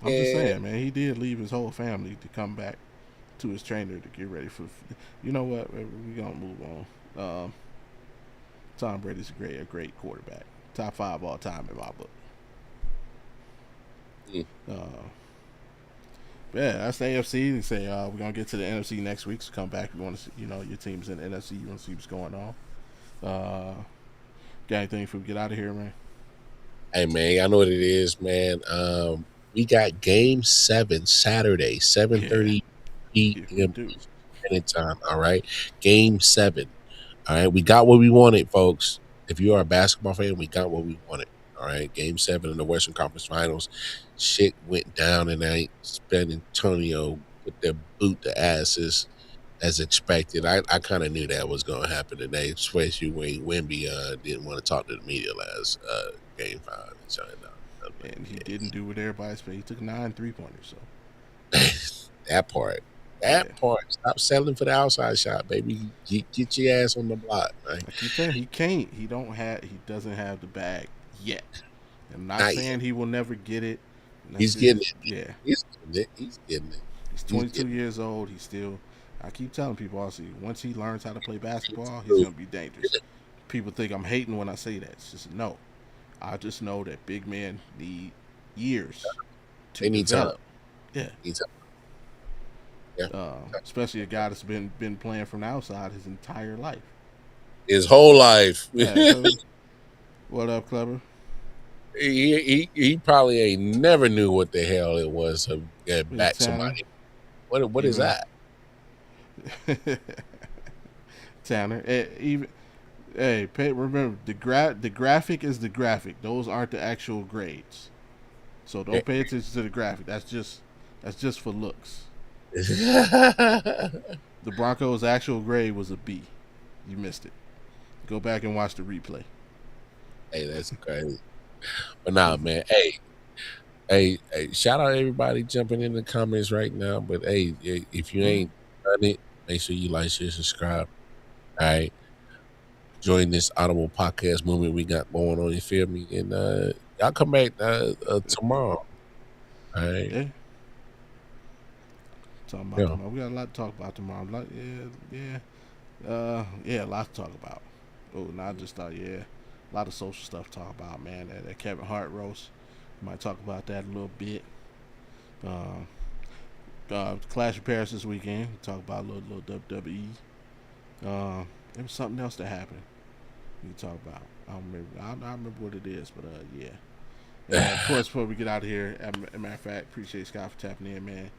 S1: I'm just
S2: yeah,
S1: saying, man. He did leave his whole family to come back to his trainer to get ready for. You know what? We're gonna move on. Tom Brady's a great quarterback. Top 5 all time in my book.
S2: mm,
S1: Uh, yeah, that's the AFC. They say we're gonna get to the NFC next week. So come back. You want to see, your team's in the NFC. You want to see what's going on. Got anything before we get out of here, man?
S2: hey man, I know what it is, man. We got Game 7 Saturday,
S1: Yeah,
S2: 7:30
S1: we
S2: p.m.
S1: do.
S2: Standard Time. All right, Game 7. All right, we got what we wanted, folks. If you are a basketball fan, we got what we wanted. All right, Game 7 in the Western Conference Finals. Shit went down tonight. San Antonio put their boot to asses as expected. I kind of knew that was going to happen today, especially when Wemby didn't want to talk to the media last Game 5 in China. I'm like,
S1: And he didn't do what everybody expected. He took 9 3-pointers. So
S2: yeah. that part.
S1: yeah,
S2: That part. Stop settling for the outside shot, baby. Get your ass on the block, man.
S1: I keep telling you, he can't. He doesn't have the bag yet. I'm not
S2: Not yet.
S1: saying he will never get it.
S2: He's getting it.
S1: Yeah.
S2: He's getting it. He's getting it.
S1: He's
S2: He's
S1: 22
S2: getting
S1: years old. He's still. I keep telling people, also, once he learns how to play basketball, he's
S2: it.
S1: gonna be dangerous. People think I'm hating when I say that. It's just no. I just know that big men need years to
S2: They need time.
S1: develop. Yeah.
S2: Need time. Yeah.
S1: Especially a guy that's been playing from the outside his entire life.
S2: His whole life.
S1: Yeah, so, what up, Clever?
S2: he probably ain't never knew what the hell it was to get
S1: Is
S2: back
S1: Tanner?
S2: somebody. What is that?
S1: Tanner. Remember the graphic is the graphic. Those aren't the actual grades. So don't pay attention to the graphic. That's just for looks. The Broncos' actual grade was a B. You missed it. Go back and watch the replay.
S2: Hey, that's crazy. But nah, man. Hey, shout out everybody jumping in the comments right now. But hey, if you ain't done it, make sure you like, share, subscribe. All right. Join this Audible podcast movement we got going on. You feel me? And y'all come back tomorrow. All right.
S1: Yeah. Talking about tomorrow. We got a lot to talk about tomorrow. A lot to talk about. Oh, not just a lot of social stuff to talk about, man. That Kevin Hart roast. Might talk about that a little bit. Clash of Paris this weekend. Talk about a little WWE. There was something else that happened. We can talk about. I don't remember. I don't remember what it is, but yeah. And of course, before we get out of here, as a matter of fact, appreciate Scott for tapping in, man.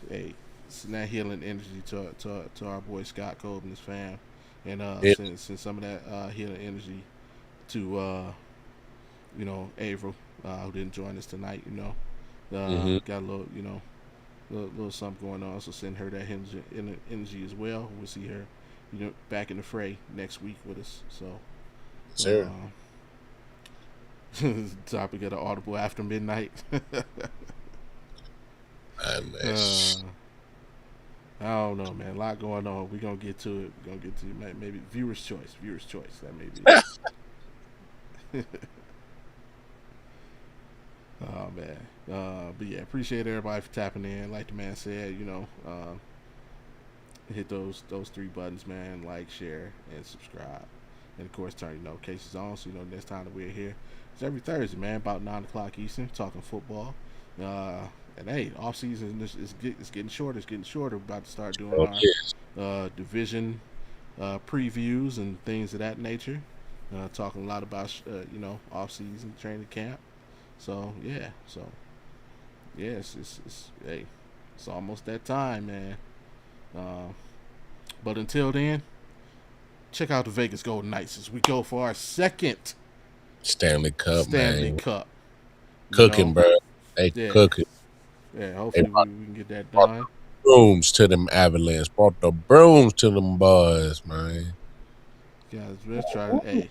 S1: Hey, send that healing energy to our boy Scott Cole and his fam, and send some of that healing energy to April, who didn't join us tonight. Got a little little something going on. So send her that energy as well. We'll see her, back in the fray next week with us. So,
S2: Sure.
S1: Topic of the Audible after midnight. I don't know, man. A lot going on. We're gonna get to it. We're gonna get to maybe viewer's choice. Viewer's choice. That may be it. Oh man. But yeah, appreciate everybody for tapping in. Like the man said, hit those three buttons, man. Like, share, and subscribe. And of course turn your notifications on so you know next time that we're here. It's every Thursday, man, about 9 o'clock Eastern, talking football. And hey, off season is getting shorter. It's getting shorter. We're about to start doing our division previews and things of that nature. Talking a lot about off season training camp. So yeah, it's almost that time, man. But until then, check out the Vegas Golden Knights as we go for our second
S2: Stanley Cup, man.
S1: Cup.
S2: Cooking, bro. They cooking.
S1: Yeah, hopefully we can get that done.
S2: Brooms to them Avalanche. Brought the brooms to them boys, man.
S1: Guys, let's try to, hey,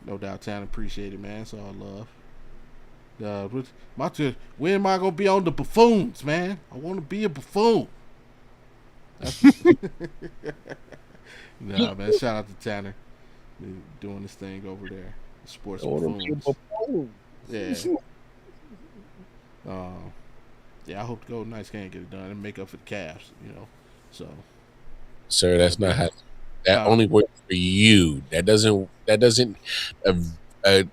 S1: no doubt, Tanner, appreciate it, man. It's all love. When am I gonna be on the buffoons, man? I want to be a buffoon. Nah, man. Shout out to Tanner, doing this thing over there. Sports buffoons. Yeah. Yeah, I hope the Golden Knights can get it done and make up for the Cavs. So.
S2: Sir, that's not how. That only works for you. That doesn't. That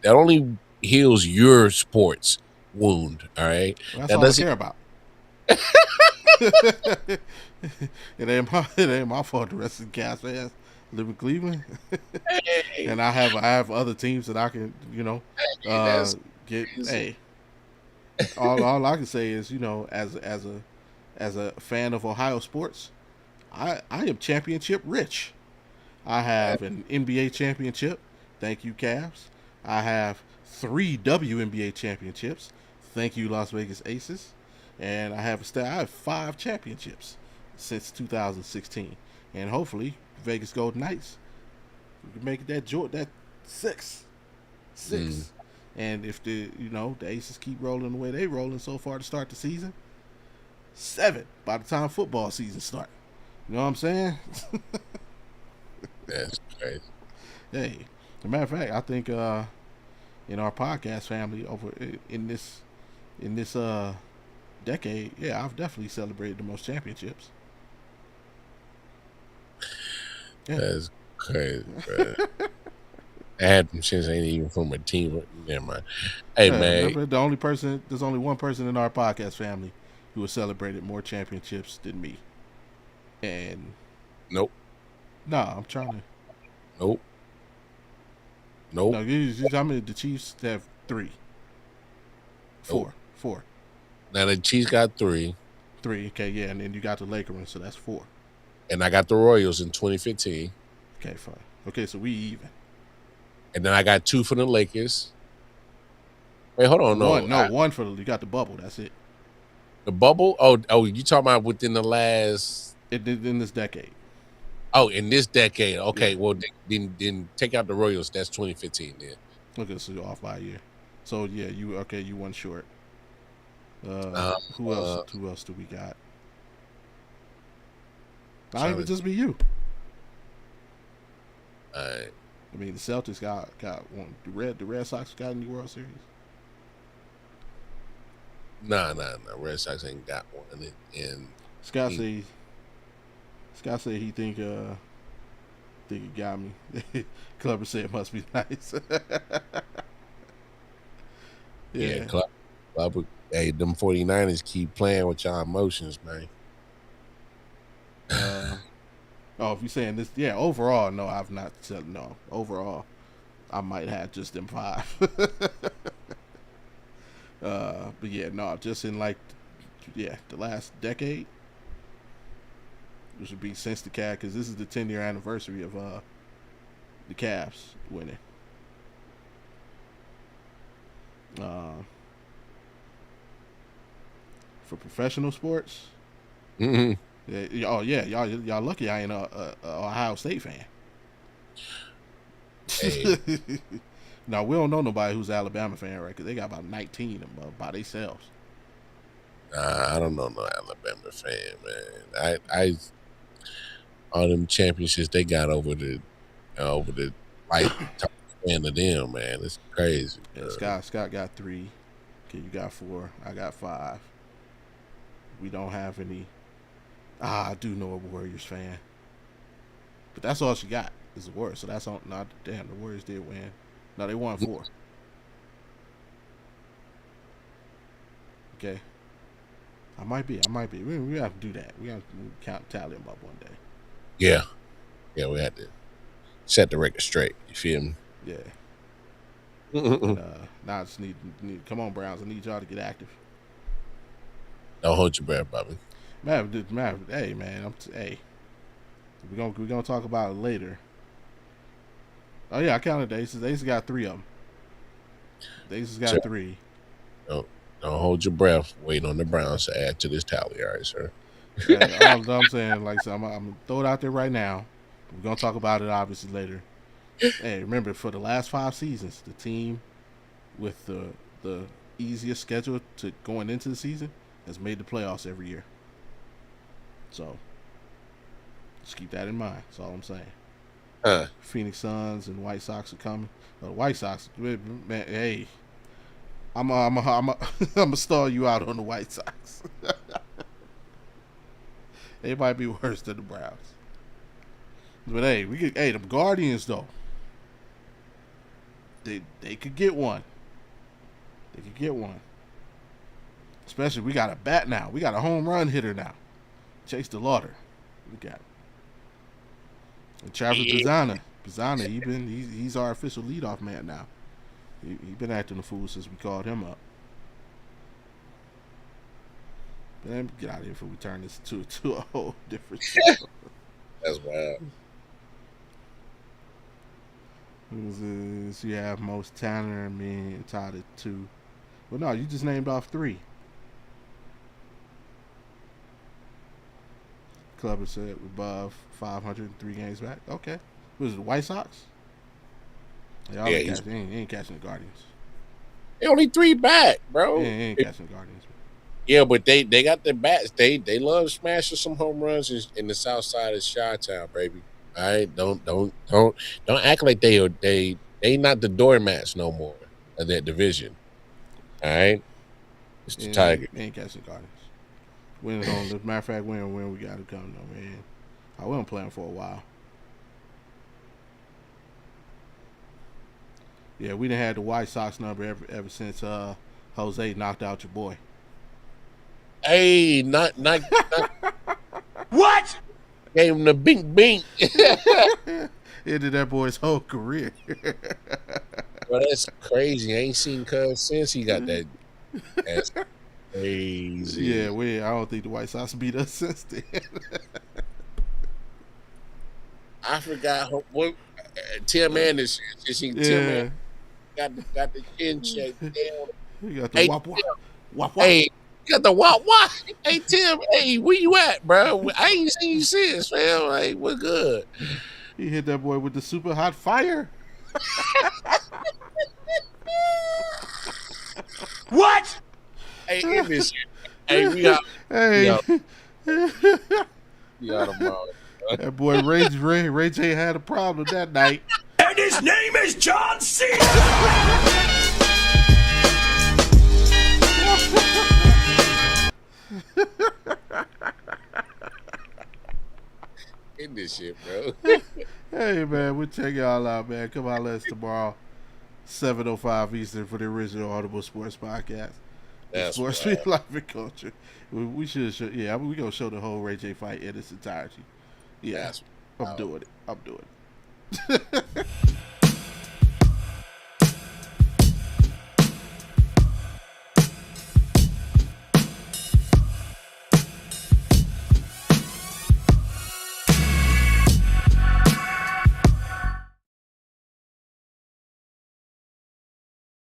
S2: only heals your sports wound. All right.
S1: Well, that's all I care about. It ain't my fault. The rest of the Cavs fans live in Cleveland, and I have other teams that I can get. Hey, all I can say is as a fan of Ohio sports, I am championship rich. I have an NBA championship. Thank you, Cavs. I have 3 WNBA championships. Thank you, Las Vegas Aces. And I have 5 championships since 2016. And hopefully, Vegas Golden Knights, we can make that 6. And if the Aces keep rolling the way they rolling so far to start the season, 7 by the time football season starts. You know what I'm saying?
S2: That's crazy.
S1: Hey, as a matter of fact, I think in our podcast family over in this decade, yeah, I've definitely celebrated the most championships.
S2: Yeah. That's crazy, bro. Adam since ain't even from a team. But never mind. Hey, man.
S1: Remember, there's only one person in our podcast family who has celebrated more championships than me. And
S2: nope.
S1: I'm trying to.
S2: Nope.
S1: No, I mean the Chiefs have 3. 4. 4.
S2: Now the Chiefs got 3.
S1: 3, okay, yeah, and then you got the Lakers, so that's 4.
S2: And I got the Royals in 2015.
S1: Okay, fine. Okay, so we even.
S2: And then I got 2 for the Lakers. Wait, hold on,
S1: one for you got the bubble. That's it.
S2: The bubble? Oh, you talking about within the last?
S1: In this decade.
S2: Oh, in this decade. Okay, yeah. Well, then take out the Royals. That's 2015 then.
S1: Okay, so you're off by a year. So yeah, you won short. Who else do we got? Not even just be you.
S2: Alright.
S1: I mean, the Celtics got one. The Red Sox got in the World Series.
S2: Nah. Red Sox ain't got one. And
S1: Scott said he think he got me. Clubber said it must be nice.
S2: Yeah, Clubber. Hey, them 49ers keep playing with y'all emotions, man.
S1: If you're saying this, yeah. Overall, no, I've not said no. Overall, I might have just them 5. But yeah, no, just in the last decade. Which would be since the Cavs, because this is the 10-year anniversary of the Cavs winning. For professional sports,
S2: mm-hmm.
S1: Y'all lucky I ain't a Ohio State fan.
S2: Hey.
S1: Now we don't know nobody who's an Alabama fan, right? Because they got about 19 of them by themselves.
S2: I don't know no Alabama fan, man. I all them championships they got over the lifetime span of them, man. It's crazy.
S1: Yeah, Scott got 3. Okay, you got 4. I got 5. We don't have any. I do know a Warriors fan, but that's all she got is the Warriors. So that's all. Not damn. The Warriors did win. No, they won 4. Okay. I might be. We have to do that. We have to tally them up one day.
S2: Yeah, we had to set the record straight. You feel me?
S1: Yeah. And, now I just need. Come on, Browns. I need y'all to get active.
S2: Don't hold your breath, Bobby.
S1: Man, hey, man. Hey. We're gonna talk about it later. Oh yeah, I counted the Aces. The Aces got 3 of them. The Aces got 3.
S2: Don't hold your breath. Waiting on the Browns to add to this tally, all right, sir.
S1: Hey, all I'm saying, like, so I'm gonna throw it out there right now. We're gonna talk about it obviously later. Hey, remember for the last 5 seasons, the team with the easiest schedule to going into the season has made the playoffs every year. So just keep that in mind. That's all I'm saying. Phoenix Suns and White Sox are coming. The White Sox, man, hey, I'm gonna stall you out on the White Sox. They might be worse than the Browns. But hey, the Guardians though. They could get one. They could get one. Especially we got a bat now. We got a home run hitter now. Chase DeLauder. We got. And Travis Pizzana, he's our official leadoff man now. He been acting a fool since we called him up. But then get out of here before we turn this to a whole different show.
S2: That's wild.
S1: Who's this? You have most Tanner and me and Todd at 2. Well, no, you just named off 3. Club is set above 503 games back. Okay. Was it the White Sox? They ain't catching the Guardians.
S2: They only 3 back, bro.
S1: They ain't catching the Guardians.
S2: Yeah, but they got their bats. They love smashing some home runs in the south side of Chi-Town, baby. All right, don't act like they not the doormats no more of that division. All right, it's the Tigers.
S1: They ain't catching the Guardians. As a matter of fact, when we got to come though, man. I wasn't playing for a while. Yeah, we done had the White Sox number ever since Jose knocked out your boy.
S2: Hey, not
S4: What?
S2: Gave him the bink.
S1: Ended that boy's whole career.
S2: Well, that's crazy. I ain't seen Cuz since he got that. That's crazy.
S1: Yeah, I don't think the White Sox beat us since then.
S2: I forgot what Tim Anderson. Tim got the chin check down.
S1: You got the wop.
S2: Hey, you got the wop. Hey Tim, hey, where you at, bro? I ain't seen you since, man. Like, we're good.
S1: He hit that boy with the super hot fire.
S4: What?
S2: Hey, in this shit. Hey, we out.
S1: Hey.
S2: We out of mode.
S1: That boy Ray J had a problem that night.
S4: And his name is John Cena.
S2: In this shit, bro.
S1: Hey man, we'll check y'all out, man. Come on, let's tomorrow, 7:05 Eastern for the original Audible Sports Podcast.
S2: That's
S1: Sports Speak Life and Culture. We should show, we gonna show the whole Ray J fight in its entirety. Yeah, I'm doing it.